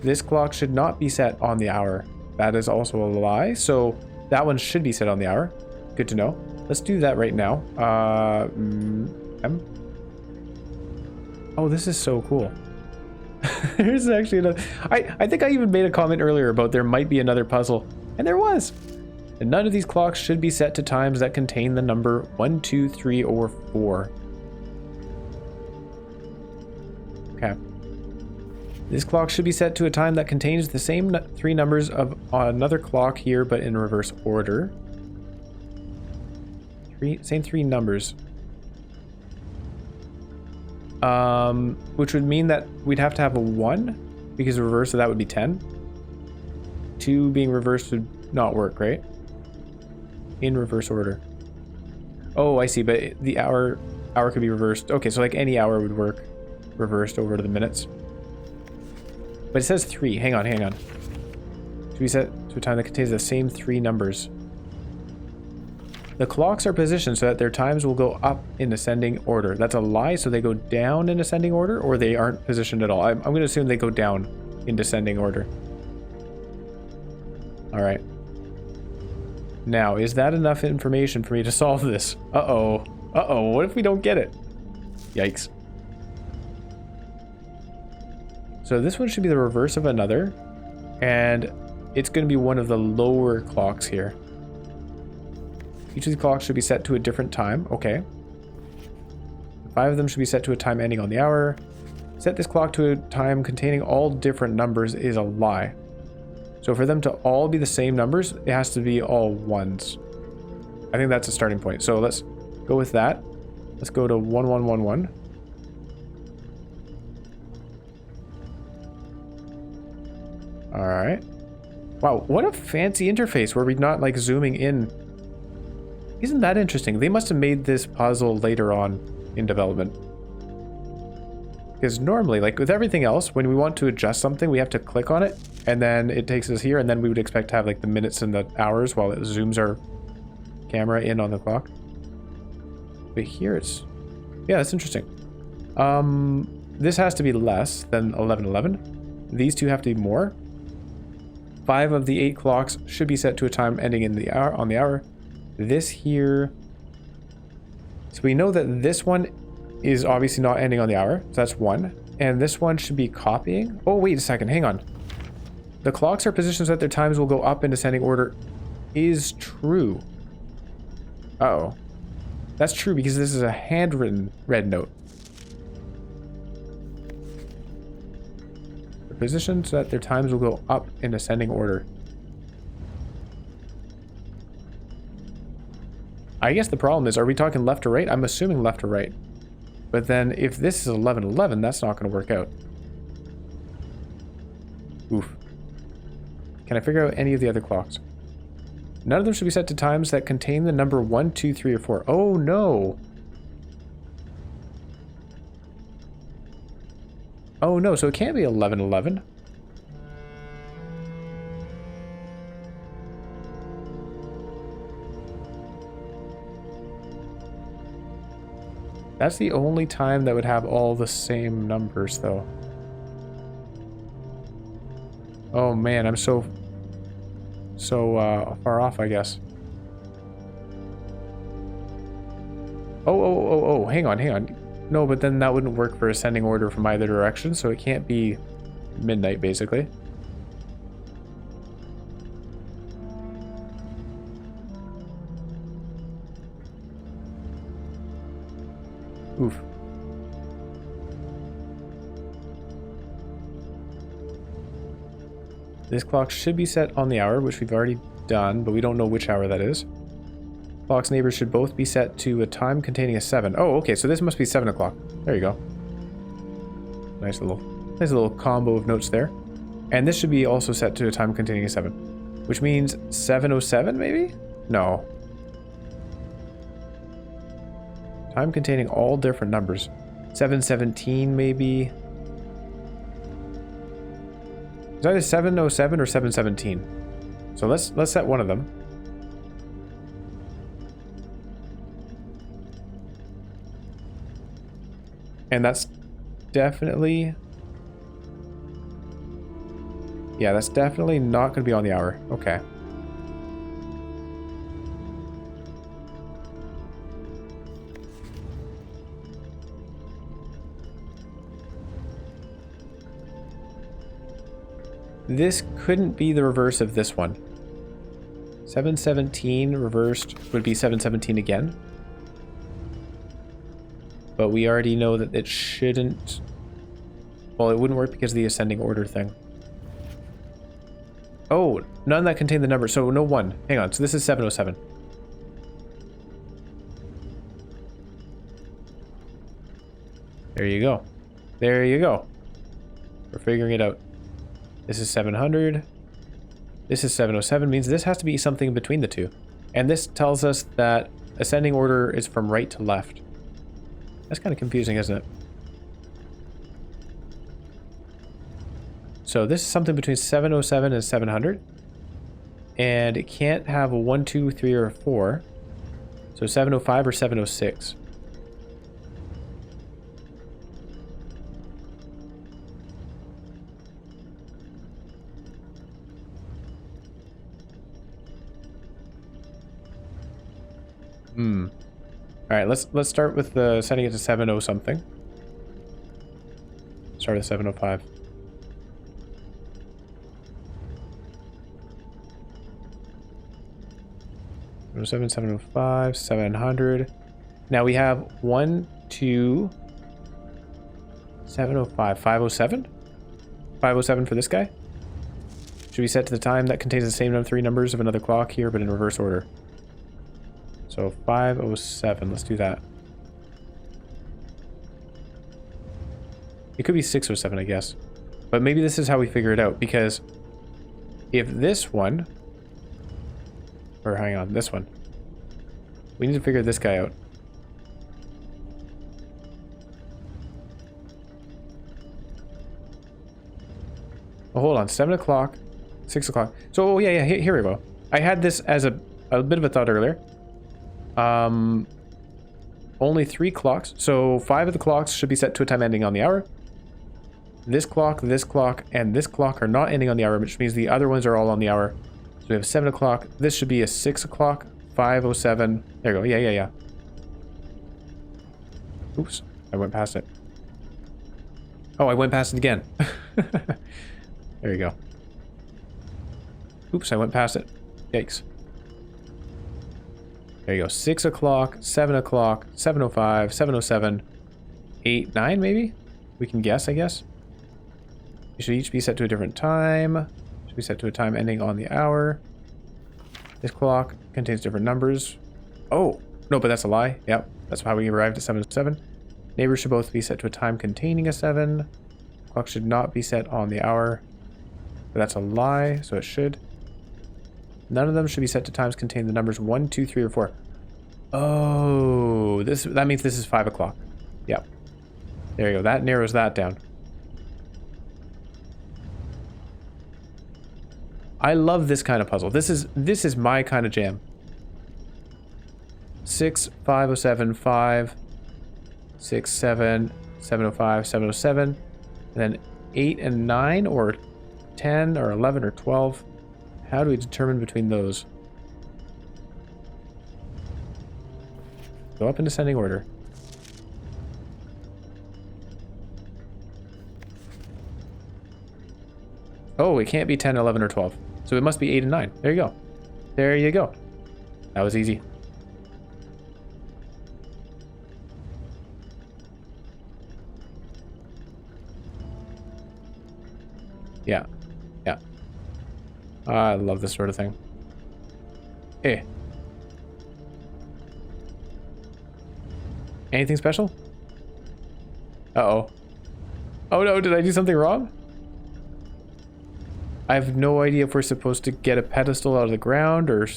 This clock should not be set on the hour. That is also a lie, so that one should be set on the hour. Good to know. Let's do that right now. Oh, this is so cool. There's actually another... I think I even made a comment earlier about there might be another puzzle, and there was. And none of these clocks should be set to times that contain the number 1, 2, 3, or 4. Okay. This clock should be set to a time that contains the same 3 numbers of another clock here, but in reverse order. Same 3 numbers. Which would mean that we'd have to have a 1, because the reverse of that would be 10. 2 being reversed would not work, right? In reverse order. Oh, I see, but the hour could be reversed. Okay, so like any hour would work reversed over to the minutes. But it says 3. Hang on. Should we set to a time that contains the same 3 numbers? The clocks are positioned so that their times will go up in ascending order. That's a lie, so they go down in ascending order, or they aren't positioned at all. I'm going to assume they go down in descending order. All right. Now, is that enough information for me to solve this? Uh-oh. Uh-oh, what if we don't get it? Yikes. So this one should be the reverse of another, and it's going to be one of the lower clocks here. Each of the clocks should be set to a different time. Okay. 5 of them should be set to a time ending on the hour. Set this clock to a time containing all different numbers is a lie. So for them to all be the same numbers, it has to be all 1s. I think that's a starting point. So let's go with that. Let's go to 1111. All right. Wow, what a fancy interface where we're not like zooming in. Isn't that interesting? They must have made this puzzle later on in development. Because normally, like with everything else, when we want to adjust something, we have to click on it, and then it takes us here, and then we would expect to have like the minutes and the hours while it zooms our camera in on the clock. But here it's... Yeah, that's interesting. This has to be less than 1111. These two have to be more. 5 of the 8 clocks should be set to a time ending in the hour, on the hour. This here So we know that this one is obviously not ending on the hour. So that's 1. And this one should be copying. Oh, wait a second. Hang on. The clocks are positioned so that their times will go up in descending order is true. Uh-oh. That's true because this is a handwritten red note. They're positioned so that their times will go up in ascending order. I guess the problem is, are we talking left or right? I'm assuming left or right. But then if this is 11:11, that's not going to work out. Oof. Can I figure out any of the other clocks? None of them should be set to times that contain the number 1, 2, 3, or 4. Oh no! Oh no, so it can't be 11:11. That's the only time that would have all the same numbers, though. Oh man, I'm so far off, I guess. Oh, hang on. No, but then that wouldn't work for ascending order from either direction, so it can't be midnight, basically. Oof. This clock should be set on the hour, which we've already done, but we don't know which hour that is. Clock's neighbors should both be set to a time containing a 7. Oh, okay, so this must be 7 o'clock. There you go. Nice little combo of notes there. And this should be also set to a time containing a 7. Which means 7:07, maybe? No. Time containing all different numbers. 7:17, maybe. It's either 7:07 or 7:17. So let's set one of them. And that's definitely... Yeah, that's definitely not going to be on the hour. Okay. This couldn't be the reverse of this one. 7:17 reversed would be 7:17 again. But we already know that it shouldn't... Well, it wouldn't work because of the ascending order thing. Oh, none that contain the number, so no 1. Hang on, so this is 7:07. There you go. There you go. We're figuring it out. This is 700. This is 7:07, means this has to be something between the two. And this tells us that ascending order is from right to left. That's kind of confusing, isn't it? So this is something between 7:07 and 700. And it can't have a 1, 2, 3, or 4. So 7:05 or 7:06. All right, let's start with the setting it to 7:0 something. Start with 7:05. So 7:05, 700. Now we have 1, 2, 7:05, 5:07? 5:07 for this guy? Should be set to the time that contains the same 3 numbers of another clock here, but in reverse order. So 5:07, let's do that. It could be 6:07, I guess. But maybe this is how we figure it out, because if this one, or hang on, this one, we need to figure this guy out. Oh, hold on, 7 o'clock, 6 o'clock. So, oh yeah, here we go. I had this as a bit of a thought earlier. Only 3 clocks, so 5 of the clocks should be set to a time ending on the hour. This clock, and this clock are not ending on the hour, which means the other ones are all on the hour. So we have 7 o'clock. This should be a 6 o'clock, 5:07. There you go. Yeah. Oops, I went past it. Oh, I went past it again. There you go. Oops, I went past it. Yikes. There you go. 6 o'clock, 7 o'clock, 7:05, 7:07, 8, 9 maybe? We can guess, I guess. They should each be set to a different time. Should be set to a time ending on the hour. This clock contains different numbers. Oh, no, but that's a lie. Yep, that's how we arrived at 7:07. Neighbors should both be set to a time containing a 7. Clock should not be set on the hour. But that's a lie, so it should. None of them should be set to times containing the numbers 1, 2, 3, or 4. Oh, that means this is 5 o'clock. Yep. There you go. That narrows that down. I love this kind of puzzle. This is my kind of jam. 6, 5:07, 5, 6, 7, 7:05, 7:07, and then 8 and 9, or 10, or 11, or 12. How do we determine between those? Go up in descending order. Oh, it can't be 10, 11, or 12. So it must be 8 and 9. There you go. There you go. That was easy. Yeah. Yeah. I love this sort of thing. Hey. Anything special? Uh-oh. Oh no, did I do something wrong? I have no idea if we're supposed to get a pedestal out of the ground or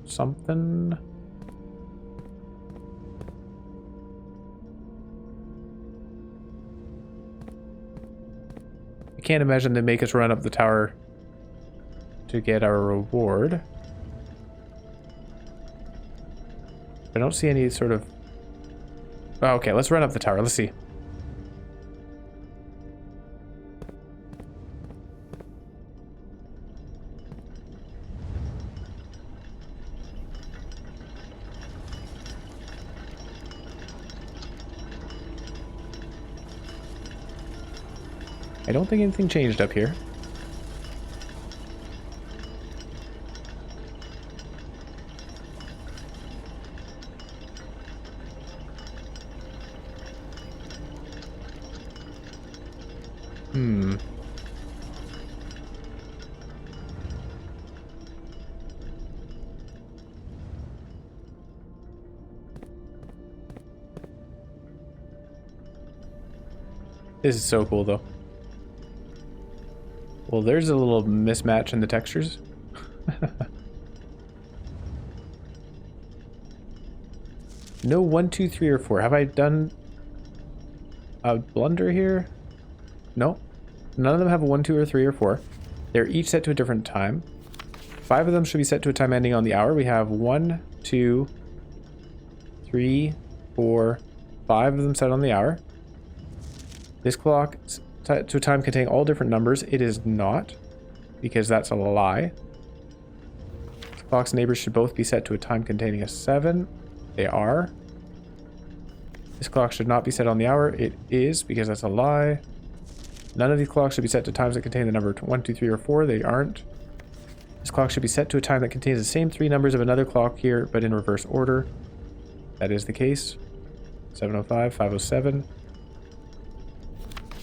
something. I can't imagine they make us run up the tower to get our reward. I don't see any sort of... Oh, okay, let's run up the tower. Let's see. I don't think anything changed up here. This is so cool, though. Well, there's a little mismatch in the textures. No 1, 2, 3, or 4. Have I done a blunder here? No. None of them have a 1, 2, or 3, or 4. They're each set to a different time. 5 of them should be set to a time ending on the hour. We have 1, 2, 3, 4, 5 of them set on the hour. This clock to a time containing all different numbers. It is not, because that's a lie. This clock's neighbors should both be set to a time containing a 7. They are. This clock should not be set on the hour. It is, because that's a lie. None of these clocks should be set to times that contain the number 1, 2, 3, or 4. They aren't. This clock should be set to a time that contains the same 3 numbers of another clock here, but in reverse order. That is the case. 7:05, 5:07.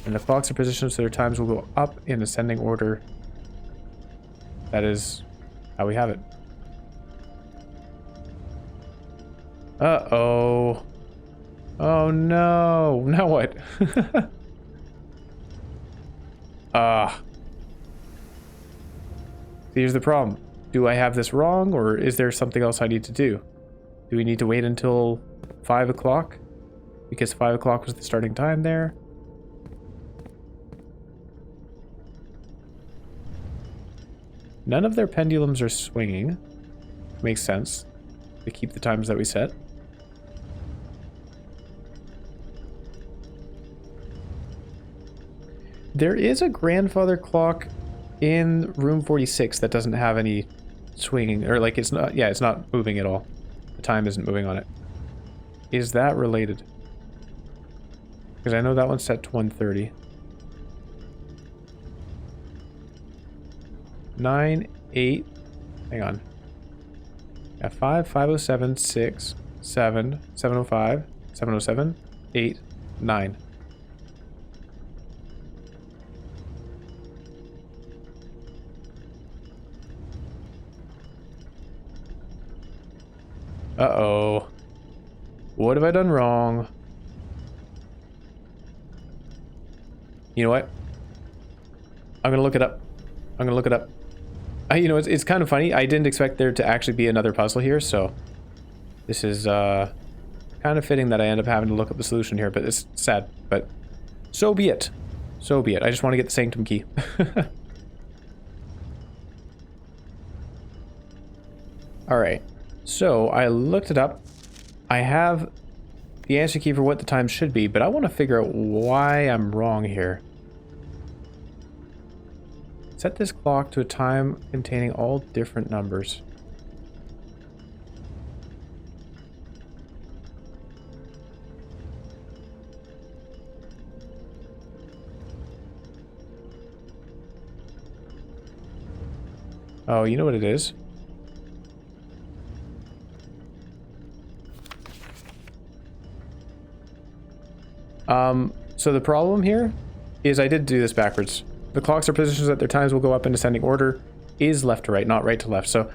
And the clocks are positioned so their times will go up in ascending order. That is how we have it. Uh-oh. Oh no. Now what? Here's the problem. Do I have this wrong, or is there something else I need to do? Do we need to wait until 5 o'clock? Because 5 o'clock was the starting time there? None of their pendulums are swinging. Makes sense. They keep the times that we set. There is a grandfather clock in room 46 that doesn't have any swinging, or like it's not, yeah, it's not moving at all. The time isn't moving on it. Is that related? Because I know that one's set to 130. 9, 8. Hang on. Yeah, 5, 507, 6, 7, 705, 707, 8, 9. Uh-oh. What have I done wrong? You know what? I'm gonna look it up. I'm gonna look it up. You know, it's kind of funny. I didn't expect there to actually be another puzzle here, so this is kind of fitting that I end up having to look up the solution here, but it's sad. But so be it. So be it. I just want to get the sanctum key. All right. So I looked it up. I have the answer key for what the time should be, but I want to figure out why I'm wrong here. Set this clock to a time containing all different numbers. Oh, you know what it is? So the problem here is I did do this backwards. The clocks are positions that their times will go up in descending order is left to right, not right to left. So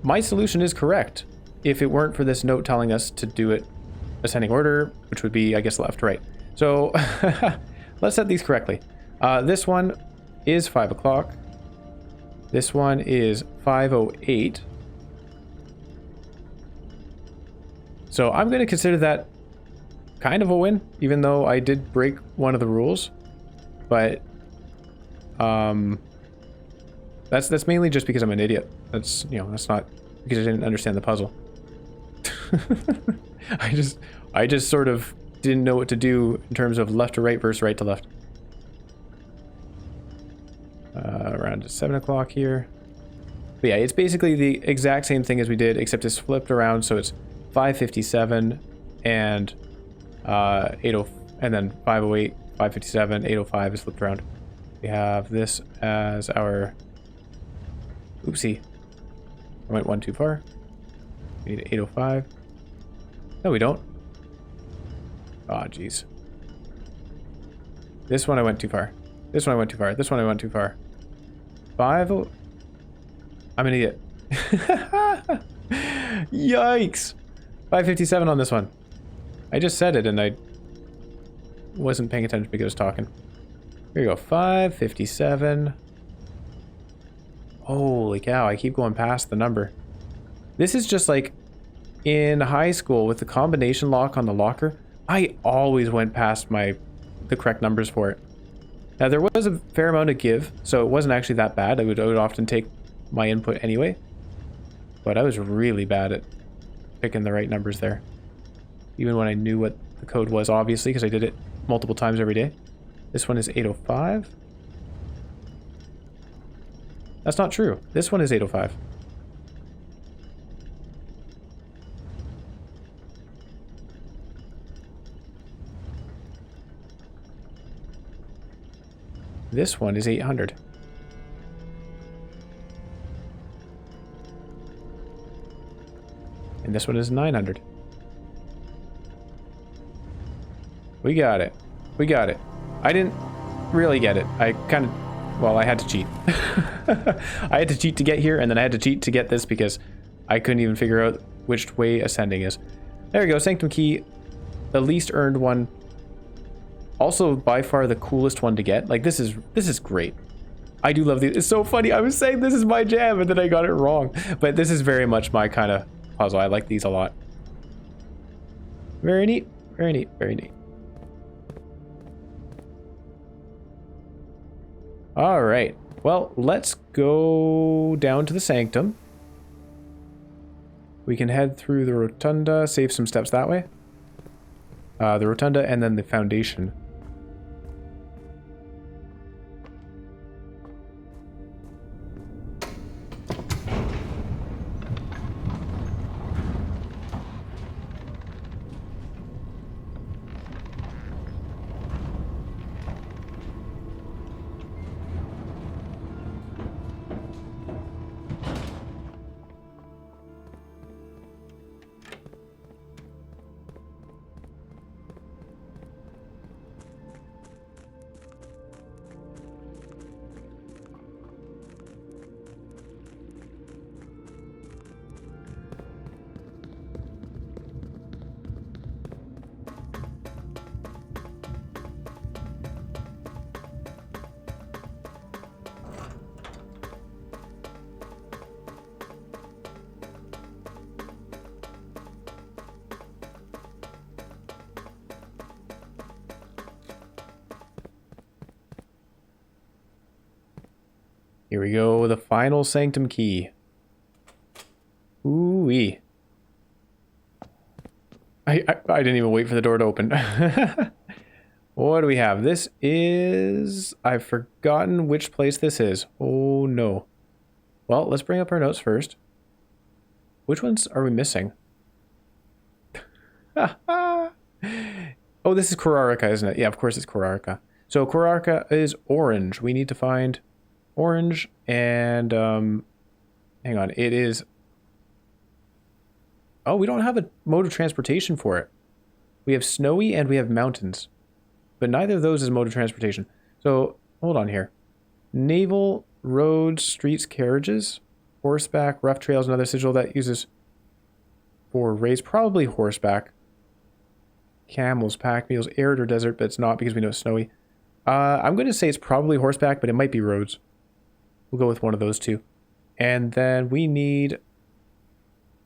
my solution is correct if it weren't for this note telling us to do it ascending order, which would be, I guess, left to right. So let's set these correctly. This one is 5 o'clock. This one is 5:08. So I'm going to consider that kind of a win, even though I did break one of the rules. But that's mainly just because I'm an idiot. That's, you know, that's not because I didn't understand the puzzle. I just sort of didn't know what to do in terms of left to right versus right to left. Around to 7 o'clock here. But yeah, it's basically the exact same thing as we did, except it's flipped around, so it's 5:57 and 80, and then 5:08, 5:57, 8:05 is flipped around. We have this as our... Oopsie. I went one too far. We need 8:05. No, we don't. Oh, jeez. This one I went too far. This one I went too far. This one I went too far. 5... I'm an idiot. Yikes! 5:57 on this one. I just said it and I wasn't paying attention because I was talking. Here you go, 5:57. Holy cow, I keep going past the number. This is just like in high school with the combination lock on the locker. I always went past the correct numbers for it. Now there was a fair amount of give, so it wasn't actually that bad. I would often take my input anyway. But I was really bad at picking the right numbers there. Even when I knew what the code was, obviously, because I did it multiple times every day. This one is 8:05. That's not true. This one is 8:05. This one is 800. And this one is 900. We got it. We got it. I didn't really get it. I kind of... Well, I had to cheat. I had to cheat to get here, and then I had to cheat to get this because I couldn't even figure out which way ascending is. There we go. Sanctum key. The least earned one. Also, by far the coolest one to get. Like, this is great. I do love these. It's so funny. I was saying this is my jam, and then I got it wrong. But this is very much my kind of puzzle. I like these a lot. Very neat. Very neat. Very neat. All right. Well, let's go down to the sanctum. We can head through the rotunda, save some steps that way. The rotunda and then the foundation. Here we go, the final sanctum key. Ooh-wee. I didn't even wait for the door to open. What do we have? This is... I've forgotten which place this is. Oh, no. Well, let's bring up our notes first. Which ones are we missing? Oh, this is Korarika, isn't it? Yeah, of course it's Korarika. So Korarika is orange. We need to find orange and... hang on, it is... Oh, we don't have a mode of transportation for it. We have snowy and we have mountains. But neither of those is mode of transportation. So, hold on here. Naval, roads, streets, carriages, horseback, rough trails, another sigil that uses for race. Probably horseback. Camels, pack mules, arid or desert, but it's not because we know it's snowy. I'm going to say it's probably horseback, but it might be roads. We'll go with one of those two. And then we need...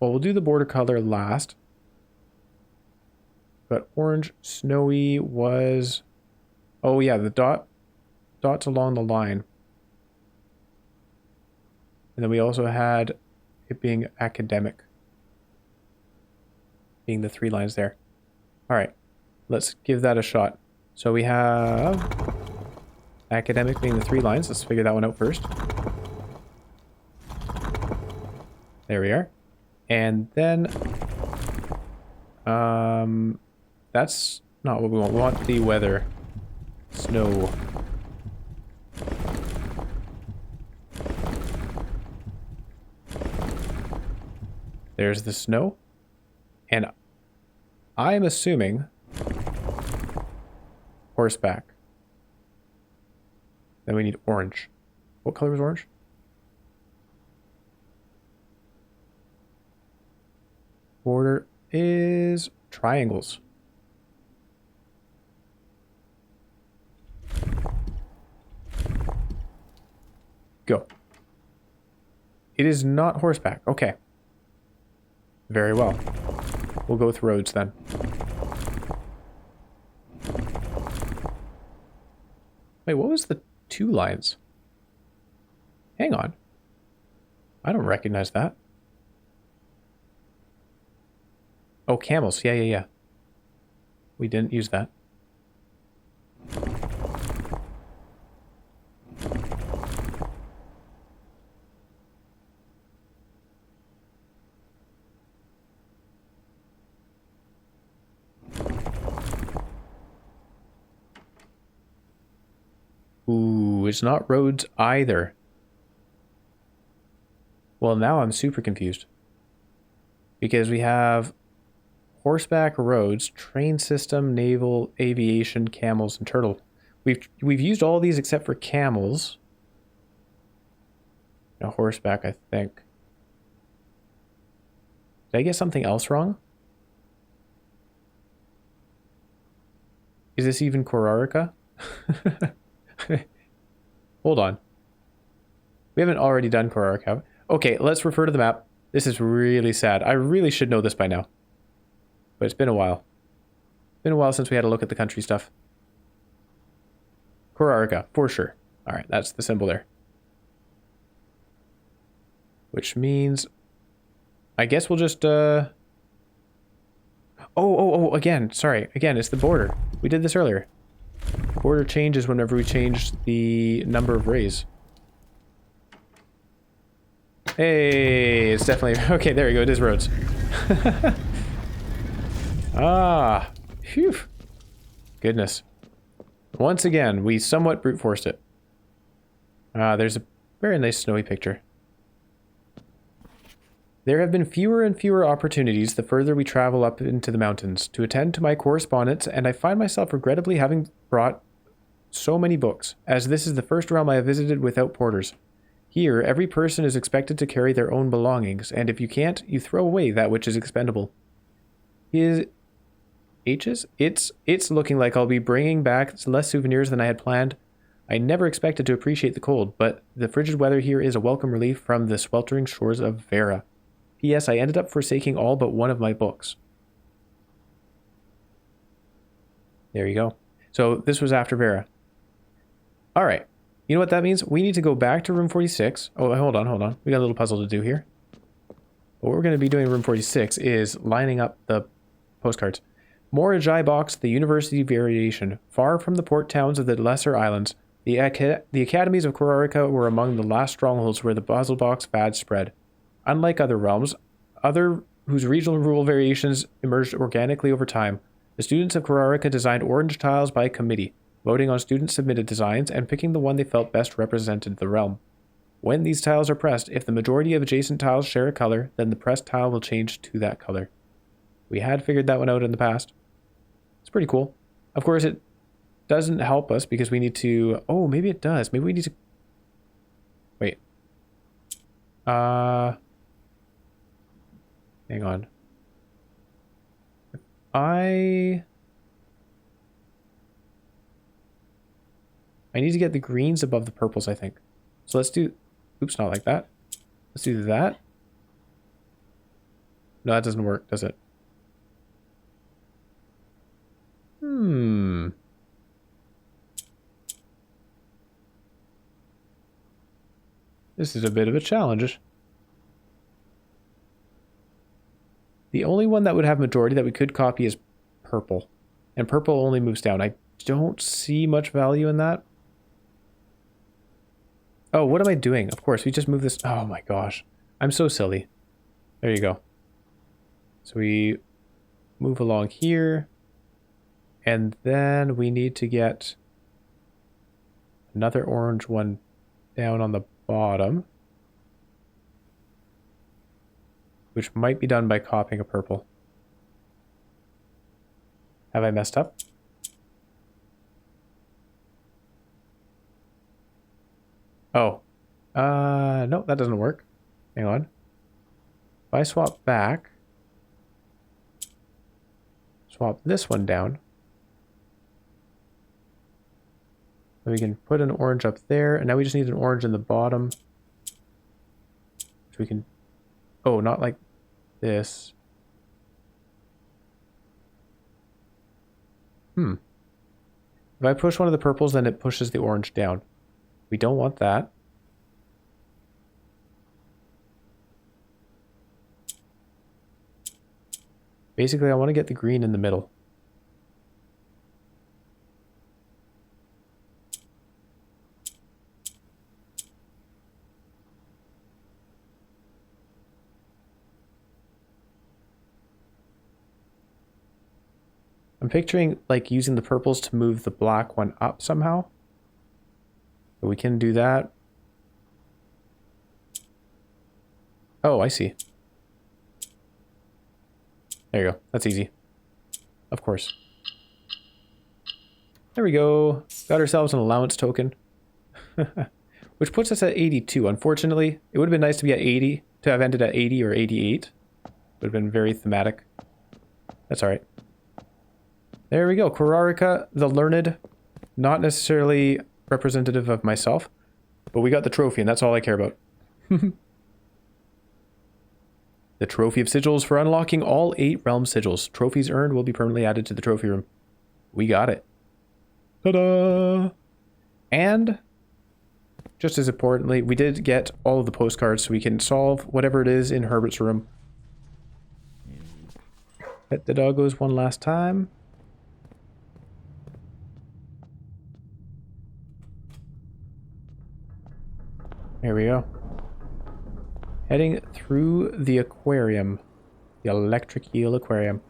Well, we'll do the border color last. But orange, snowy was... Oh yeah, the dots along the line. And then we also had it being academic. Being the 3 lines there. Alright, let's give that a shot. So we have... academic being the 3 lines. Let's figure that one out first. There we are. And then... that's not what we want. We want the weather. Snow. There's the snow. And I'm assuming horseback. Then we need orange. What color is orange? Border is triangles. Go. It is not horseback. Okay. Very well. We'll go with roads then. Wait, what was the 2 lines? Hang on. I don't recognize that. Oh, camels. Yeah, yeah, yeah. We didn't use that. Ooh, it's not roads either. Well, now I'm super confused. Because we have horseback, roads, train system, naval, aviation, camels, and turtle. We've used all these except for camels. No, horseback, I think. Did I get something else wrong? Is this even Korarika? Hold on. We haven't already done Korarika. Okay, let's refer to the map. This is really sad. I really should know this by now. But it's been a while. It's been a while since we had a look at the country stuff. Korarika, for sure. Alright, that's the symbol there. Which means... I guess we'll just, Oh, again, sorry. Again, it's the border. We did this earlier. Border changes whenever we change the number of rays. Hey, it's definitely... Okay, there you go. It is roads. Ah, phew. Goodness. Once again, we somewhat brute forced it. There's a very nice snowy picture. There have been fewer and fewer opportunities the further we travel up into the mountains to attend to my correspondence, and I find myself regrettably having brought so many books, as this is the first realm I have visited without porters. Here, every person is expected to carry their own belongings, and if you can't, you throw away that which is expendable. It's looking like I'll be bringing back less souvenirs than I had planned. I never expected to appreciate the cold, but the frigid weather here is a welcome relief from the sweltering shores of Vera. P.S. I ended up forsaking all but one of my books. There you go. So this was after Vera. Alright. You know what that means? We need to go back to room 46. Oh, hold on, hold on. We got a little puzzle to do here. What we're going to be doing in room 46 is lining up the postcards. Morajai Box, the University Variation. Far from the port towns of the lesser islands, the academies of Korarika were among the last strongholds where the puzzle box fad spread. Unlike other realms, whose regional rule variations emerged organically over time, the students of Korarika designed orange tiles by committee, voting on student-submitted designs and picking the one they felt best represented the realm. When these tiles are pressed, if the majority of adjacent tiles share a color, then the pressed tile will change to that color. We had figured that one out in the past. It's pretty cool. Of course, it doesn't help us because we need to... Oh, maybe it does. Maybe we need to... Wait. Hang on. I need to get the greens above the purples, I think. So let's do... Oops, not like that. Let's do that. No, that doesn't work, does it? This is a bit of a challenge. The only one that would have majority that we could copy is purple. And purple only moves down. I don't see much value in that. Oh, what am I doing? Of course, we just move this. Oh my gosh. I'm so silly. There you go. So we move along here. And then we need to get another orange one down on the bottom. Which might be done by copying a purple. Have I messed up? Oh. No, that doesn't work. Hang on. If I swap back, swap this one down, then we can put an orange up there, and now we just need an orange in the bottom, which we can... Oh, not like this. If I push one of the purples, then it pushes the orange down. We don't want that. Basically, I want to get the green in the middle. I'm picturing like using the purples to move the black one up somehow. But we can do that. Oh, I see. There you go. That's easy. Of course. There we go. Got ourselves an allowance token. Which puts us at 82. Unfortunately, it would have been nice to be at 80, to have ended at 80 or 88. Would have been very thematic. That's alright. There we go. Korarika, the Learned. Not necessarily representative of myself, but we got the trophy, and that's all I care about. The Trophy of Sigils for unlocking all 8 realm sigils. Trophies earned will be permanently added to the trophy room. We got it. Ta-da! And, just as importantly, we did get all of the postcards, so we can solve whatever it is in Herbert's room. Pet the doggos one last time. There we go. Heading through the aquarium. The electric eel aquarium.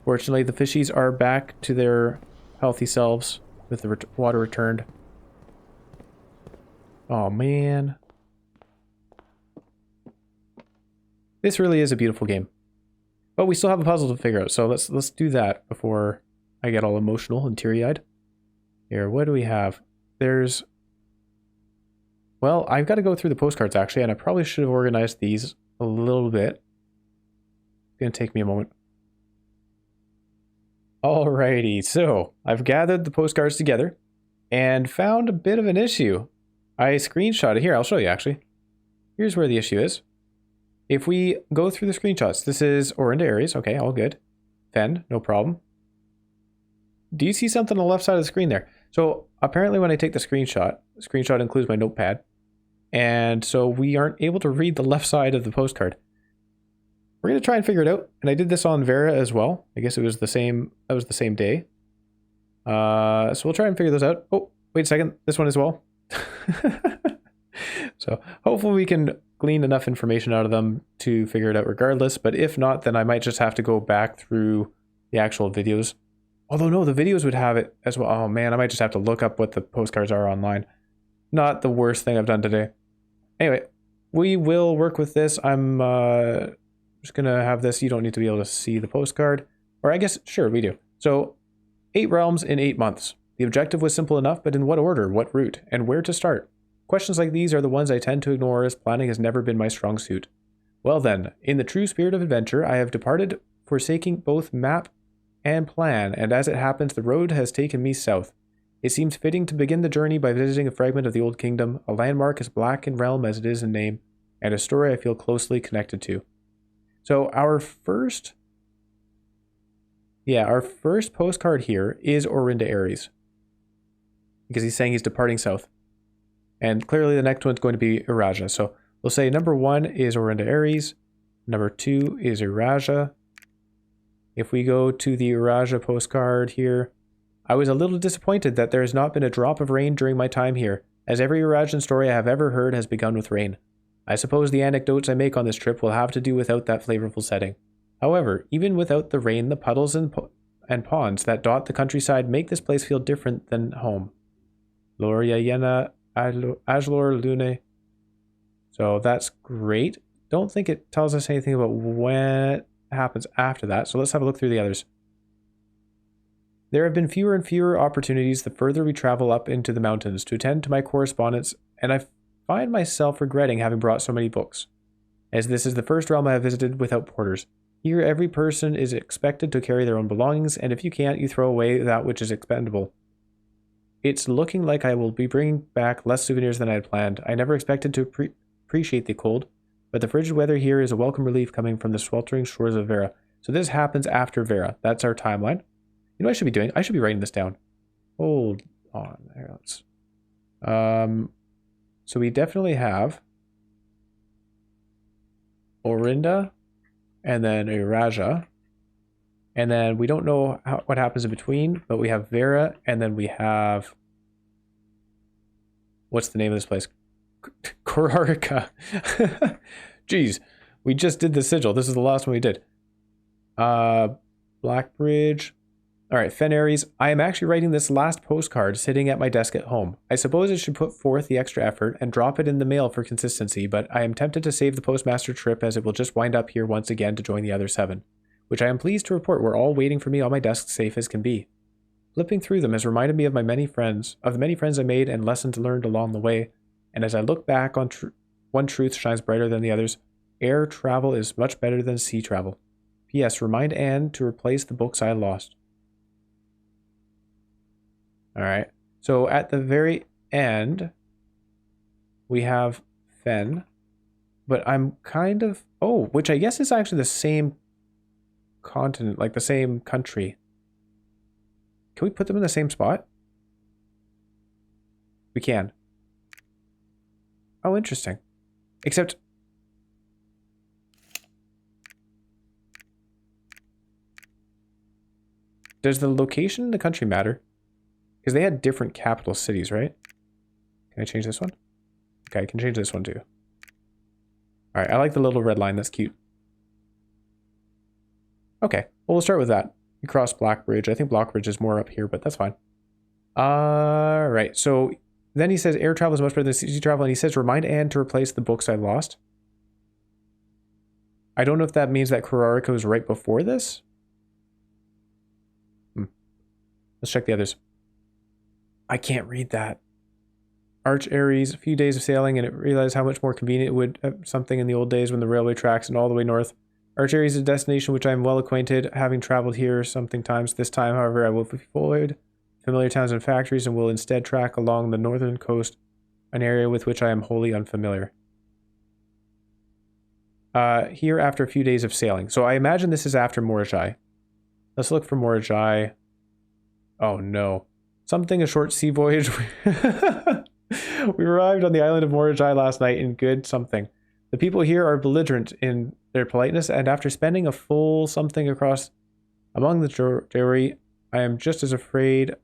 Fortunately, the fishies are back to their healthy selves with the water returned. Oh man. This really is a beautiful game. But we still have a puzzle to figure out, so let's do that before I get all emotional and teary-eyed. Here, what do we have? There's... Well, I've got to go through the postcards, actually, and I probably should have organized these a little bit. It's going to take me a moment. Alrighty, so I've gathered the postcards together and found a bit of an issue. I screenshot it here. I'll show you, actually. Here's where the issue is. If we go through the screenshots, this is Orinda Aries. Okay, all good. Fen, no problem. Do you see something on the left side of the screen there? So apparently when I take the screenshot includes my notepad. And so we aren't able to read the left side of the postcard. We're going to try and figure it out. And I did this on Vera as well. I guess it was the same, that was the same day. So we'll try and figure those out. Oh, wait a second. This one as well. So hopefully we can glean enough information out of them to figure it out regardless. But if not, then I might just have to go back through the actual videos. Although no, the videos would have it as well. Oh man, I might just have to look up what the postcards are online. Not the worst thing I've done today. Anyway, we will work with this. I'm just going to have this. You don't need to be able to see the postcard. Or I guess, sure, we do. So 8 realms in 8 months. The objective was simple enough, but in what order, what route, and where to start? Questions like these are the ones I tend to ignore, as planning has never been my strong suit. Well then, in the true spirit of adventure, I have departed, forsaking both map and plan, and as it happens, the road has taken me south. It seems fitting to begin the journey by visiting a fragment of the Old Kingdom, a landmark as black in realm as it is in name, and a story I feel closely connected to. So our first postcard here is Orinda Aries, because he's saying he's departing south. And clearly the next one's going to be Iraja. So we'll say number 1 is Orinda Aries. Number 2 is Iraja. If we go to the Iraja postcard here, I was a little disappointed that there has not been a drop of rain during my time here, as every Irajan story I have ever heard has begun with rain. I suppose the anecdotes I make on this trip will have to do without that flavorful setting. However, even without the rain, the puddles and ponds that dot the countryside make this place feel different than home. Loria Yena Ajlor Lune. So that's great. Don't think it tells us anything about what happens after that. So let's have a look through the others. There have been fewer and fewer opportunities the further we travel up into the mountains to attend to my correspondence, and I find myself regretting having brought so many books, as this is the first realm I have visited without porters. Here every person is expected to carry their own belongings, and if you can't, you throw away that which is expendable. It's looking like I will be bringing back less souvenirs than I had planned. I never expected to appreciate the cold, but the frigid weather here is a welcome relief coming from the sweltering shores of Vera. So this happens after Vera. That's our timeline. You know what I should be doing? I should be writing this down. Hold on. There, let's... So we definitely have Orinda and then Iraja. And then we don't know what happens in between, but we have Vera, and then we have... What's the name of this place? Korarica. Jeez, we just did the sigil. This is the last one we did. Blackbridge. All right, Fen Aries. I am actually writing this last postcard sitting at my desk at home. I suppose I should put forth the extra effort and drop it in the mail for consistency, but I am tempted to save the postmaster trip as it will just wind up here once again to join the other 7. Which I am pleased to report were all waiting for me on my desk safe as can be. Flipping through them has reminded me of the many friends I made and lessons learned along the way, and as I look back on one truth shines brighter than the others: air travel is much better than sea travel. P.S. Remind Anne to replace the books I lost. Alright, so at the very end, we have Fen, but I'm kind of... Oh, which I guess is actually the same continent, like the same country. Can we put them in the same spot? We can. Oh, interesting. Except... Does the location in the country matter? Because they had different capital cities, right? Can I change this one? Okay, I can change this one too. Alright, I like the little red line. That's cute. Okay, well, we'll start with that. We cross Blackbridge. I think Blackbridge is more up here, but that's fine. Alright, so then he says air travel is much better than sea travel, and he says remind Anne to replace the books I lost. I don't know if that means that Korarico is right before this. Let's check the others. I can't read that. Arch Aries, a few days of sailing, and it realized how much more convenient it would have something in the old days when the railway tracks and all the way north. Arch Aries is a destination which I am well acquainted, having traveled here something times. This time, however, I will avoid familiar towns and factories and will instead track along the northern coast, an area with which I am wholly unfamiliar. Here after a few days of sailing. So I imagine this is after Morajai. Let's look for Morajai. Oh no. something, a short sea voyage. We arrived on the island of Morajai last night in good something. The people here are belligerent in their politeness, and after spending a full something across among the dairy, I am just as afraid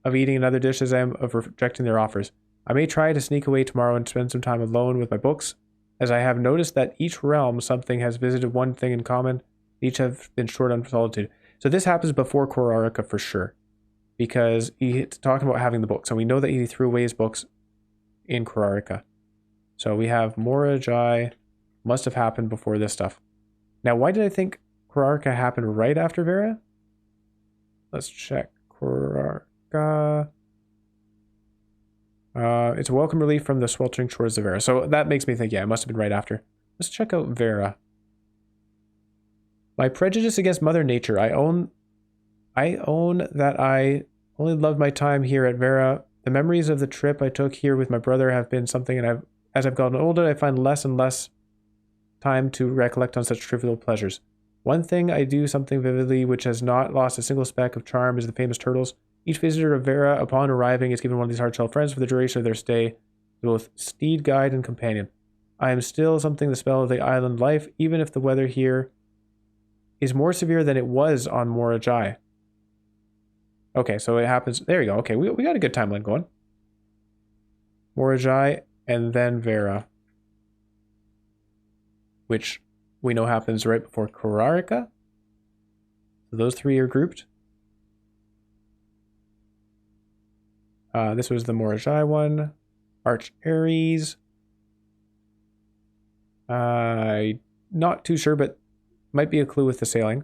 of eating another dish as I am of rejecting their offers. I may try to sneak away tomorrow and spend some time alone with my books, as I have noticed that each realm something has visited one thing in common. Each have been short on solitude. So this happens before Korarika for sure, because he's talking about having the books, and we know that he threw away his books in Korarika. So we have Morajai must have happened before this stuff. Now, why did I think Korarika happened right after Vera? Let's check. Korarika. It's a welcome relief from the sweltering shores of Vera. So that makes me think, yeah, it must have been right after. Let's check out Vera. My prejudice against Mother Nature. I own that I only loved my time here at Vera. The memories of the trip I took here with my brother have been something, and as I've gotten older, I find less and less time to recollect on such trivial pleasures. One thing I do something vividly which has not lost a single speck of charm is the famous turtles. Each visitor of Vera, upon arriving, is given one of these hard-shell friends for the duration of their stay, both steed, guide, and companion. I am still something the spell of the island life, even if the weather here is more severe than it was on Morajai. Okay, so it happens. There you go. Okay, we got a good timeline going. Morajai and then Vera, which we know happens right before Korarika. So those three are grouped. This was the Morajai one. Arch Ares. Not too sure, but might be a clue with the sailing.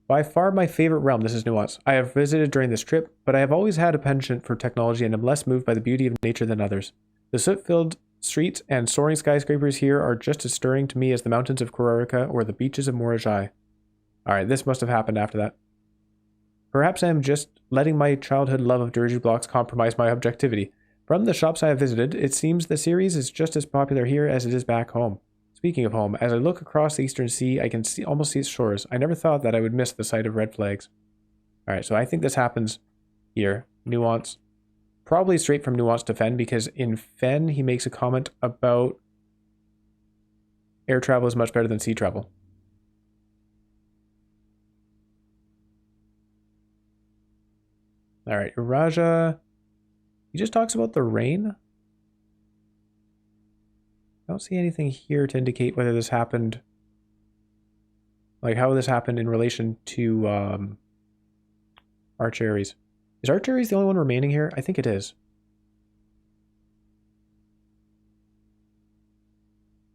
By far my favorite realm, this is nuance, I have visited during this trip, but I have always had a penchant for technology and am less moved by the beauty of nature than others. The soot-filled streets and soaring skyscrapers here are just as stirring to me as the mountains of Korarika or the beaches of Morajai. Alright, this must have happened after that. Perhaps I am just letting my childhood love of dirty blocks compromise my objectivity. From the shops I have visited, it seems the series is just as popular here as it is back home. Speaking of home, as I look across the eastern sea, I can almost see its shores. I never thought that I would miss the sight of red flags. Alright, so I think this happens here. Nuance. Probably straight from Nuance to Fen, because in Fen, he makes a comment about air travel is much better than sea travel. Alright, Iraja. He just talks about the rain. I don't see anything here to indicate whether this happened, like how this happened in relation to Arch Ares. Is Arch Ares the only one remaining here? I think it is.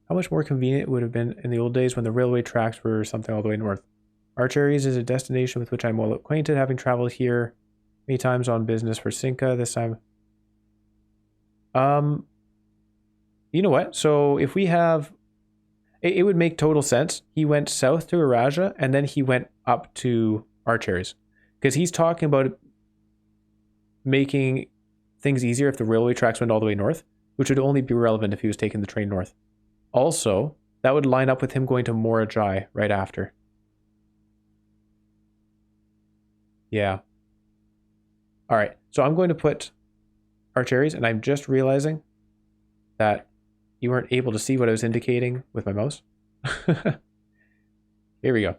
How much more convenient it would have been in the old days when the railway tracks were something all the way north. Arch Ares is a destination with which I'm well acquainted, having traveled here many times on business for Cinca. This time, you know what? So if we have, it would make total sense. He went south to Iraja and then he went up to Arch Ares, because he's talking about making things easier if the railway tracks went all the way north, which would only be relevant if he was taking the train north. Also, that would line up with him going to Morajai right after. Yeah. All right, so I'm going to put Arch Ares, and I'm just realizing that you weren't able to see what I was indicating with my mouse. Here we go.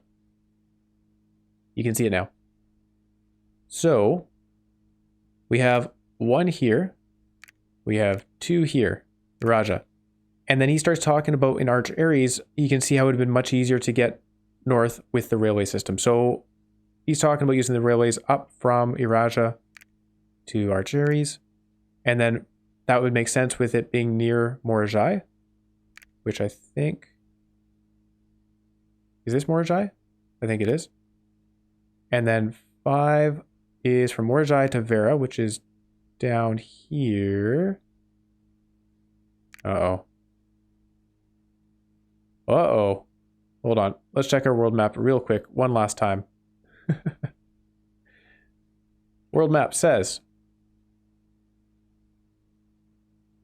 You can see it now. So we have one here. We have two here, Raja. And then he starts talking about in Arch Ares, you can see how it would have been much easier to get north with the railway system. So he's talking about using the railways up from Iraja to Arch Ares. And then that would make sense with it being near Morajai, which I think... Is this Morajai? I think it is. And then 5 is from Morajai to Vera, which is down here. Uh-oh. Uh-oh. Hold on. Let's check our world map real quick one last time. World map says...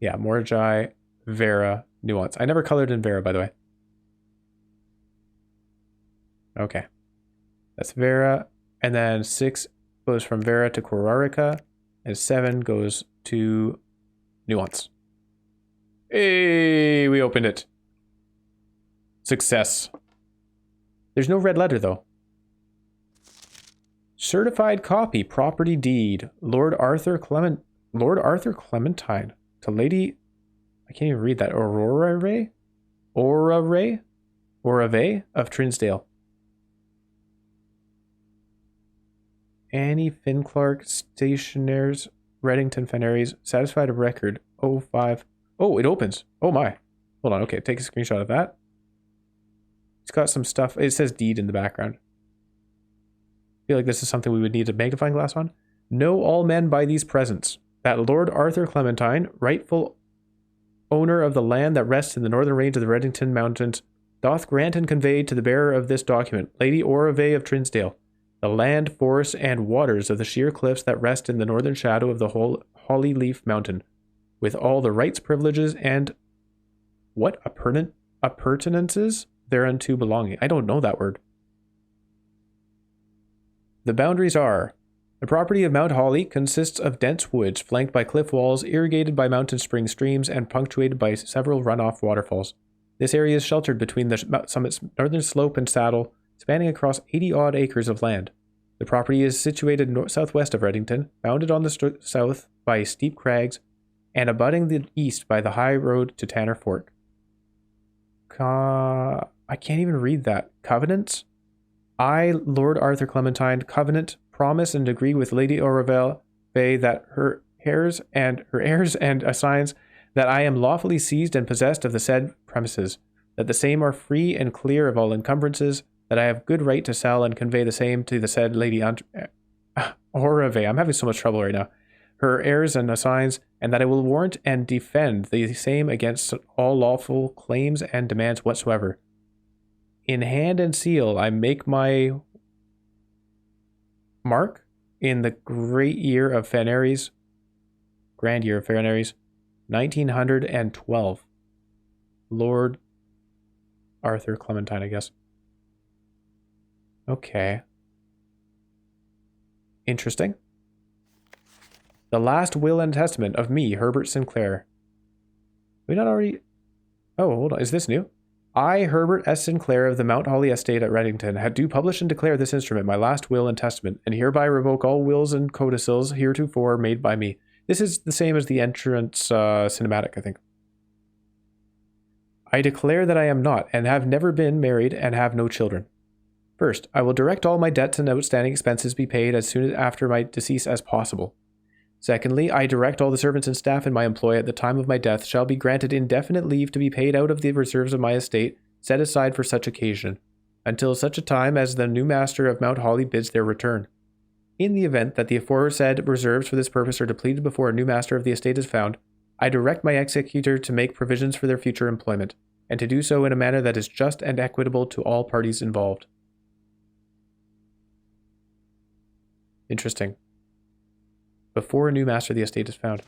Yeah, Morajai, Vera, Nuance. I never colored in Vera, by the way. Okay. That's Vera. And then 6 goes from Vera to Korarika. And 7 goes to nuance. Hey, we opened it. Success. There's no red letter, though. Certified copy, property deed. Lord Arthur Clementine to Lady... I can't even read that. Aurora Ray of Trinsdale. Annie Finclark, Stationers, Reddington Fenneries, satisfied of record, 05. Oh, it opens. Oh my. Hold on, okay, take a screenshot of that. It's got some stuff. It says deed in the background. I feel like this is something we would need a magnifying glass on. Know all men by these presents, that Lord Arthur Clementine, rightful owner of the land that rests in the northern range of the Reddington Mountains, doth grant and convey to the bearer of this document, Lady Orave of Trinsdale, the land, forests, and waters of the sheer cliffs that rest in the northern shadow of the whole Holly Leaf Mountain, with all the rights, privileges, and what appurtenances thereunto belonging. I don't know that word. The boundaries are: the property of Mount Holly consists of dense woods flanked by cliff walls, irrigated by mountain spring streams, and punctuated by several runoff waterfalls. This area is sheltered between the summit's northern slope and saddle, spanning across 80-odd acres of land. The property is situated southwest of Reddington, bounded on the south by steep crags, and abutting the east by the high road to Tanner Fork. I can't even read that. Covenants? I, Lord Arthur Clementine, covenant, promise, and agree with Lady Aurave that her heirs and assigns that I am lawfully seized and possessed of the said premises, that the same are free and clear of all encumbrances, that I have good right to sell and convey the same to the said Lady Aurave. I'm having so much trouble right now. Her heirs and assigns, and that I will warrant and defend the same against all lawful claims and demands whatsoever. In hand and seal, I make my mark in the great year of Fenneries, grand year of Fenneries, 1912. Lord Arthur Clementine, I guess. Okay. Interesting. The last will and testament of me, Herbert Sinclair. We not already... Oh, hold on. Is this new? I, Herbert S. Sinclair of the Mount Holly Estate at Reddington, do publish and declare this instrument, my last will and testament, and hereby revoke all wills and codicils heretofore made by me. This is the same as the entrance cinematic, I think. I declare that I am not, and have never been married, and have no children. First, I will direct all my debts and outstanding expenses be paid as soon after my decease as possible. Secondly, I direct all the servants and staff in my employ at the time of my death shall be granted indefinite leave to be paid out of the reserves of my estate, set aside for such occasion, until such a time as the new master of Mount Holly bids their return. In the event that the aforesaid reserves for this purpose are depleted before a new master of the estate is found, I direct my executor to make provisions for their future employment, and to do so in a manner that is just and equitable to all parties involved. Interesting. Before a new master of the estate is found.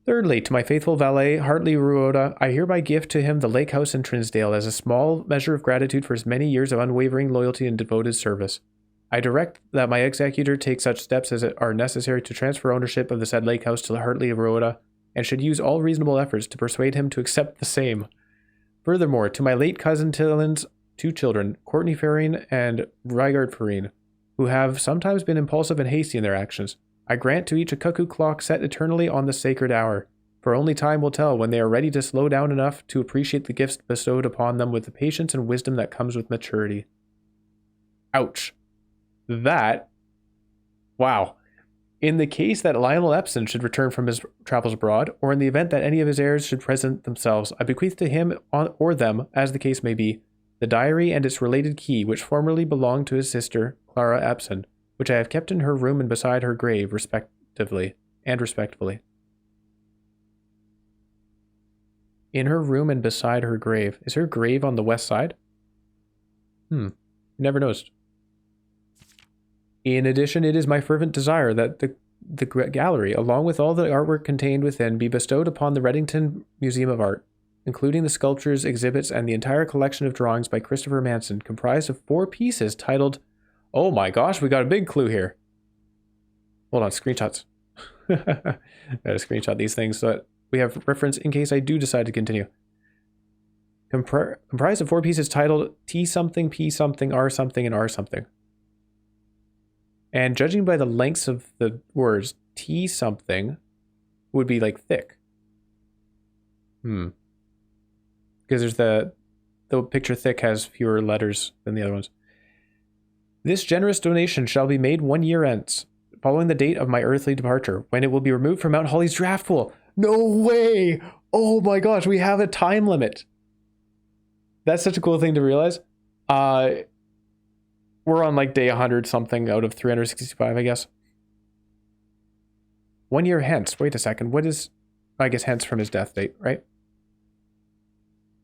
Thirdly, to my faithful valet, Hartley Ruoda, I hereby gift to him the lake house in Trinsdale as a small measure of gratitude for his many years of unwavering loyalty and devoted service. I direct that my executor take such steps as are necessary to transfer ownership of the said lake house to Hartley Ruoda, and should use all reasonable efforts to persuade him to accept the same. Furthermore, to my late cousin Tillin's 2 children, Courtney Ferrine and Rygard Ferrine, who have sometimes been impulsive and hasty in their actions, I grant to each a cuckoo clock set eternally on the sacred hour, for only time will tell when they are ready to slow down enough to appreciate the gifts bestowed upon them with the patience and wisdom that comes with maturity. Ouch. That... Wow. In the case that Lionel Epson should return from his travels abroad, or in the event that any of his heirs should present themselves, I bequeath to him or them, as the case may be, the diary and its related key, which formerly belonged to his sister, Clara Epson, which I have kept in her room and beside her grave, respectively. In her room and beside her grave. Is her grave on the west side? Never noticed. In addition, it is my fervent desire that the gallery, along with all the artwork contained within, be bestowed upon the Reddington Museum of Art, including the sculptures, exhibits, and the entire collection of drawings by Christopher Manson, comprised of 4 pieces titled... Oh my gosh, we got a big clue here. Hold on, screenshots. Gotta screenshot these things so that we have reference in case I do decide to continue. Comprised of 4 pieces titled T something, P something, R something, and R something. And judging by the lengths of the words, T something would be like thick. Because there's the picture thick has fewer letters than the other ones. This generous donation shall be made 1 year hence, following the date of my earthly departure, when it will be removed from Mount Holly's draft pool. No way! Oh my gosh, we have a time limit. That's such a cool thing to realize. We're on like day 100 something out of 365, I guess. 1 year hence. Wait a second. What is... I guess hence from his death date, right?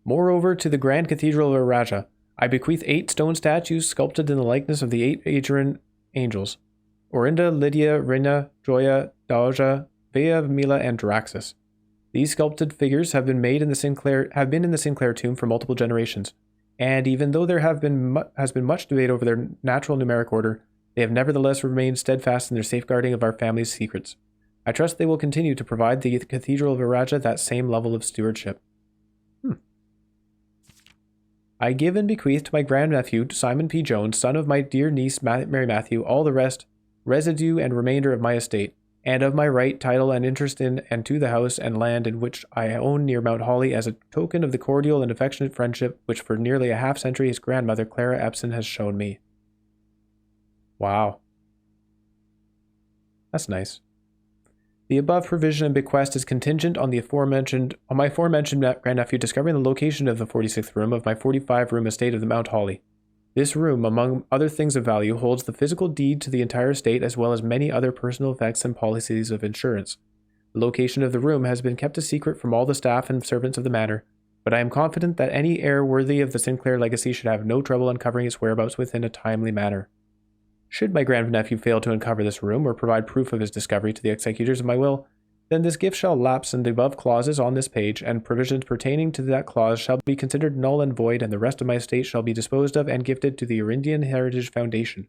Moreover, to the Grand Cathedral of Araja, I bequeath 8 stone statues sculpted in the likeness of the 8 Adrian angels. Orinda, Lydia, Rina, Joya, Dauja, Vea, Mila, and Draxus. These sculpted figures have been in the Sinclair tomb for multiple generations, and even though there has been much debate over their natural numeric order, they have nevertheless remained steadfast in their safeguarding of our family's secrets. I trust they will continue to provide the Cathedral of Araja that same level of stewardship. I give and bequeath to my grandnephew, Simon P. Jones, son of my dear niece, Mary Matthew, all the rest, residue and remainder of my estate, and of my right, title, and interest in and to the house and land in which I own near Mount Holly, as a token of the cordial and affectionate friendship which for nearly a half-century his grandmother, Clara Epson, has shown me. Wow. That's nice. The above provision and bequest is contingent on my aforementioned grandnephew discovering the location of the 46th room of my 45-room estate of the Mount Holly. This room, among other things of value, holds the physical deed to the entire estate as well as many other personal effects and policies of insurance. The location of the room has been kept a secret from all the staff and servants of the manor, but I am confident that any heir worthy of the Sinclair legacy should have no trouble uncovering its whereabouts within a timely manner. Should my grandnephew fail to uncover this room or provide proof of his discovery to the executors of my will, then this gift shall lapse in the above clauses on this page, and provisions pertaining to that clause shall be considered null and void, and the rest of my estate shall be disposed of and gifted to the Arindian Heritage Foundation,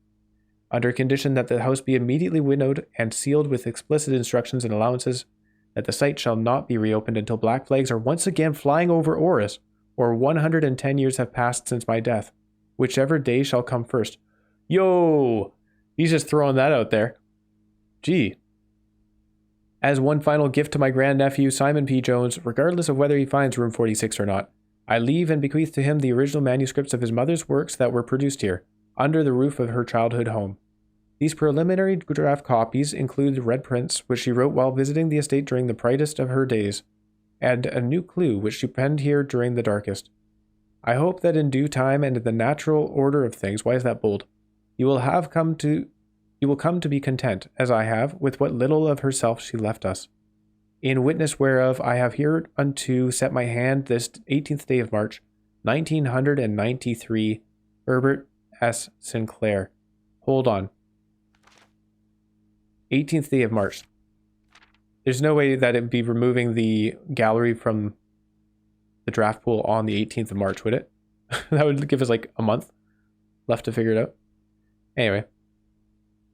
under condition that the house be immediately winnowed and sealed with explicit instructions and allowances, that the site shall not be reopened until black flags are once again flying over Oris, or 110 years have passed since my death, whichever day shall come first. Yo! He's just throwing that out there. Gee. As one final gift to my grandnephew, Simon P. Jones, regardless of whether he finds room 46 or not, I leave and bequeath to him the original manuscripts of his mother's works that were produced here, under the roof of her childhood home. These preliminary draft copies include red prints, which she wrote while visiting the estate during the brightest of her days, and a new clue which she penned here during the darkest. I hope that in due time and in the natural order of things, why is that bold? You will come to be content, as I have, with what little of herself she left us. In witness whereof I have hereunto set my hand this 18th day of March, 1993, Herbert S. Sinclair. Hold on. 18th day of March. There's no way that it'd be removing the gallery from the draft pool on the 18th of March, would it? That would give us like a month left to figure it out. Anyway,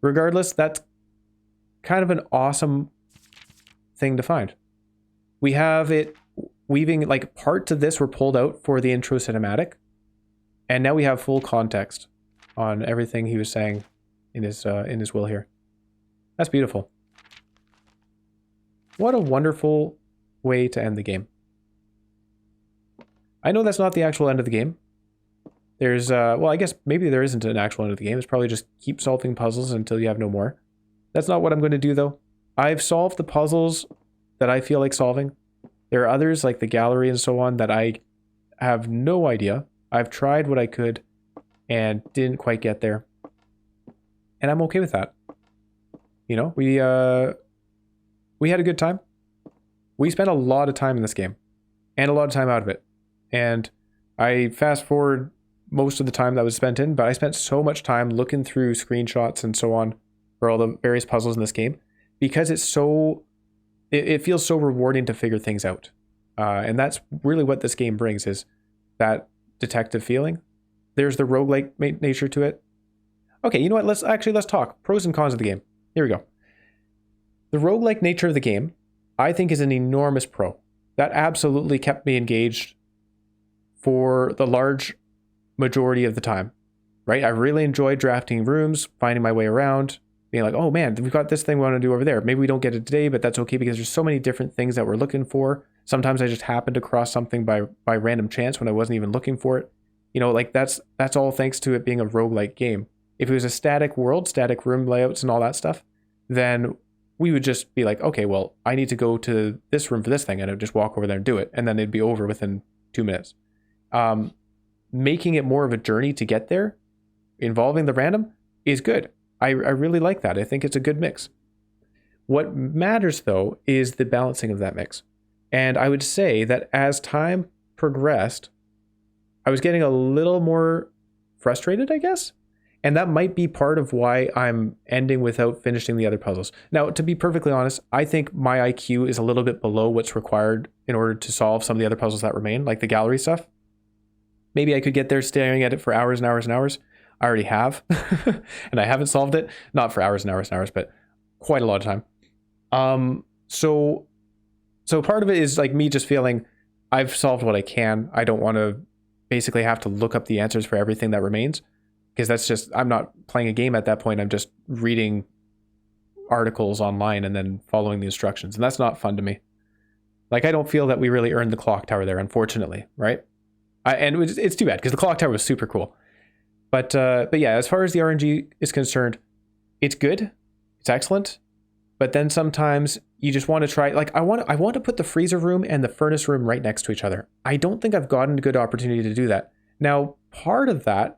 regardless, that's kind of an awesome thing to find. We have it weaving, like parts of this were pulled out for the intro cinematic, and now we have full context on everything he was saying in his will here. That's beautiful. What a wonderful way to end the game. I know that's not the actual end of the game. There's, well, I guess maybe there isn't an actual end of the game. It's probably just keep solving puzzles until you have no more. That's not what I'm going to do, though. I've solved the puzzles that I feel like solving. There are others, like the gallery and so on, that I have no idea. I've tried what I could and didn't quite get there. And I'm okay with that. You know, we had a good time. We spent a lot of time in this game. And a lot of time out of it. And I fast forward most of the time that was spent in, but I spent so much time looking through screenshots and so on for all the various puzzles in this game because it's so, it feels so rewarding to figure things out. And that's really what this game brings, is that detective feeling. There's the roguelike nature to it. Okay, you know what? Let's talk pros and cons of the game. Here we go. The roguelike nature of the game, I think, is an enormous pro. That absolutely kept me engaged for the large majority of the time, right? I really enjoyed drafting rooms, finding my way around, being like, oh man, we've got this thing we want to do over there. Maybe we don't get it today, but that's okay because there's so many different things that we're looking for. Sometimes I just happened to cross something by random chance when I wasn't even looking for it. You know, like that's all thanks to it being a roguelike game. If it was a static world, static room layouts and all that stuff, then we would just be like, okay, well, I need to go to this room for this thing, and I'd just walk over there and do it, and then it'd be over within 2 minutes. Making it more of a journey to get there, involving the random, is good. I really like that. I think it's a good mix. What matters, though, is the balancing of that mix. And I would say that as time progressed, I was getting a little more frustrated, I guess. And that might be part of why I'm ending without finishing the other puzzles. Now, to be perfectly honest, I think my IQ is a little bit below what's required in order to solve some of the other puzzles that remain, like the gallery stuff. Maybe I could get there staring at it for hours and hours and hours. I already have, and I haven't solved it. Not for hours and hours and hours, but quite a lot of time. So part of it is like me just feeling I've solved what I can. I don't want to basically have to look up the answers for everything that remains, because that's just, I'm not playing a game at that point. I'm just reading articles online and then following the instructions, and that's not fun to me. Like, I don't feel that we really earned the clock tower there, unfortunately, right? And it's too bad, because the clock tower was super cool. But yeah, as far as the RNG is concerned, it's good, it's excellent. But then sometimes you just want to try, like, I want to put the freezer room and the furnace room right next to each other. I don't think I've gotten a good opportunity to do that. Now, part of that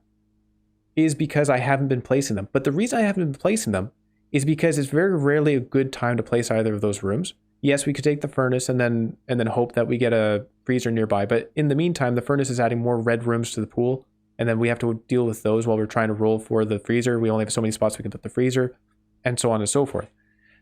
is because I haven't been placing them. But the reason I haven't been placing them is because it's very rarely a good time to place either of those rooms. Yes, we could take the furnace and then hope that we get a freezer nearby. But in the meantime, the furnace is adding more red rooms to the pool, and then we have to deal with those while we're trying to roll for the freezer. We only have so many spots we can put the freezer, and so on and so forth.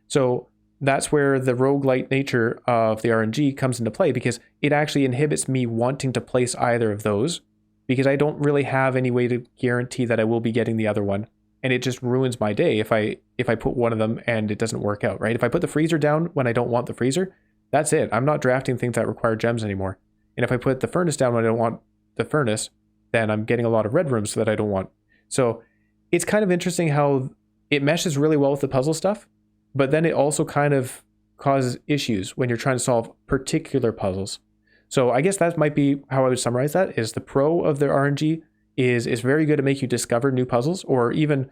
So that's where the roguelite nature of the RNG comes into play, because it actually inhibits me wanting to place either of those, because I don't really have any way to guarantee that I will be getting the other one. And it just ruins my day if I put one of them and it doesn't work out, right? If I put the freezer down when I don't want the freezer, that's it. I'm not drafting things that require gems anymore. And if I put the furnace down when I don't want the furnace, then I'm getting a lot of red rooms that I don't want. So it's kind of interesting how it meshes really well with the puzzle stuff, but then it also kind of causes issues when you're trying to solve particular puzzles. So I guess that might be how I would summarize that, is the pro of the RNG is very good at making you discover new puzzles, or even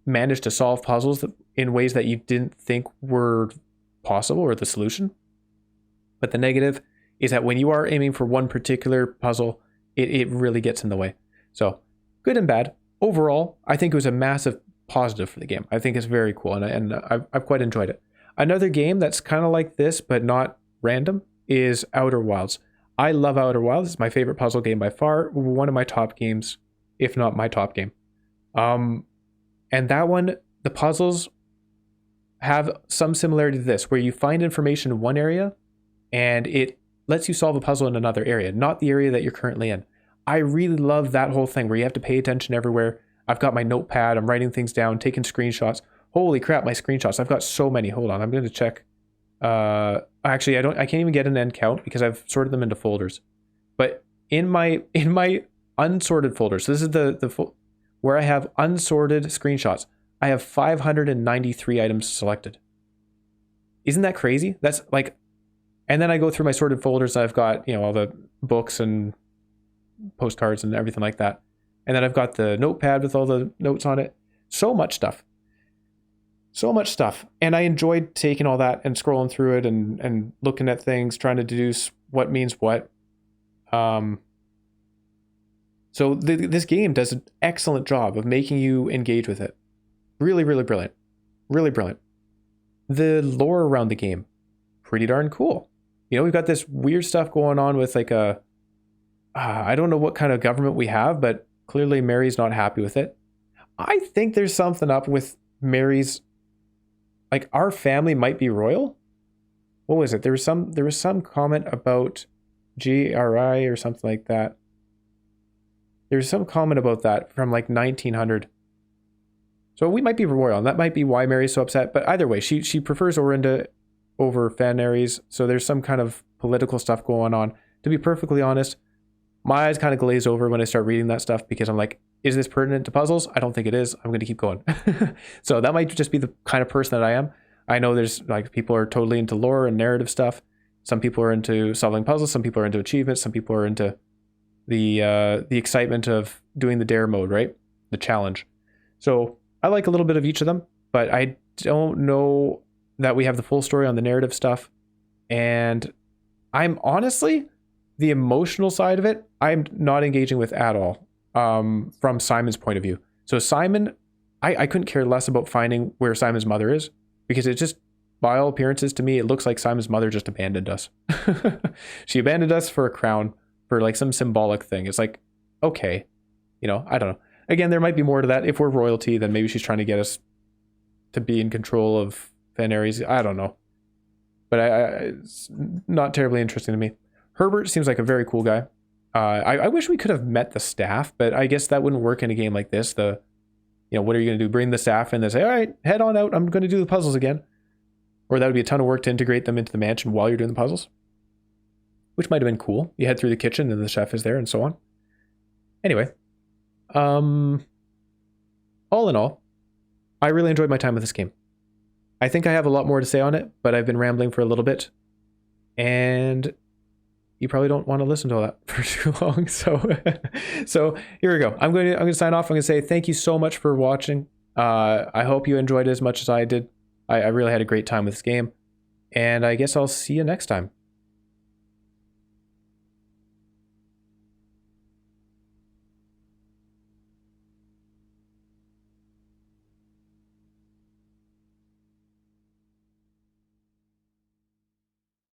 manage to solve puzzles in ways that you didn't think were possible or the solution. But the negative is that when you are aiming for one particular puzzle, it really gets in the way. So good and bad. Overall, I think it was a massive positive for the game. I think it's very cool, and I've quite enjoyed it. Another game that's kind of like this, but not random, is Outer Wilds. I love Outer Wilds. It's my favorite puzzle game by far. One of my top games, if not my top game. And that one, the puzzles have some similarity to this, where you find information in one area and it lets you solve a puzzle in another area, not the area that you're currently in. I really love that whole thing where you have to pay attention everywhere. I've got my notepad, I'm writing things down, taking screenshots. Holy crap, my screenshots. I've got so many. Hold on, I'm going to check. Actually, I can't even get an end count because I've sorted them into folders. But in my unsorted folders, so this is the where I have unsorted screenshots, I have 593 items selected. Isn't that crazy? That's like, and then I go through my sorted folders and I've got, all the books and postcards and everything like that. And then I've got the notepad with all the notes on it. So much stuff. And I enjoyed taking all that and scrolling through it and looking at things, trying to deduce what means what. So this game does an excellent job of making you engage with it. Really, really brilliant. Really brilliant. The lore around the game, pretty darn cool. We've got this weird stuff going on with like I don't know what kind of government we have, but clearly Mary's not happy with it. I think there's something up with Mary's, like, our family might be royal. What was it? There was some comment about GRI or something like that. There's some comment about that from like 1900. So we might be royal, and that might be why Mary's so upset. But either way, she prefers Orinda over Fanaries. So there's some kind of political stuff going on. To be perfectly honest, my eyes kind of glaze over when I start reading that stuff because I'm like, is this pertinent to puzzles? I don't think it is. I'm going to keep going. So that might just be the kind of person that I am. I know there's like people are totally into lore and narrative stuff. Some people are into solving puzzles. Some people are into achievements. Some people are into the excitement of doing the dare mode, right? The challenge. So I like a little bit of each of them, but I don't know that we have the full story on the narrative stuff. And I'm honestly, the emotional side of it, I'm not engaging with at all from Simon's point of view. So Simon, I couldn't care less about finding where Simon's mother is because it just, by all appearances to me, it looks like Simon's mother just abandoned us. She abandoned us for a crown, for like some symbolic thing. It's like, okay, you know, I don't know. Again, there might be more to that. If we're royalty, then maybe she's trying to get us to be in control of Fanaries. I don't know. But it's not terribly interesting to me. Herbert seems like a very cool guy. I wish we could have met the staff, but I guess that wouldn't work in a game like this. What are you going to do? Bring the staff in and say, all right, head on out. I'm going to do the puzzles again. Or that would be a ton of work to integrate them into the mansion while you're doing the puzzles. Which might have been cool. You head through the kitchen and the chef is there and so on. Anyway. All in all, I really enjoyed my time with this game. I think I have a lot more to say on it, but I've been rambling for a little bit. And you probably don't want to listen to all that for too long. So here we go. I'm going to sign off. I'm going to say thank you so much for watching. I hope you enjoyed it as much as I did. I really had a great time with this game. And I guess I'll see you next time.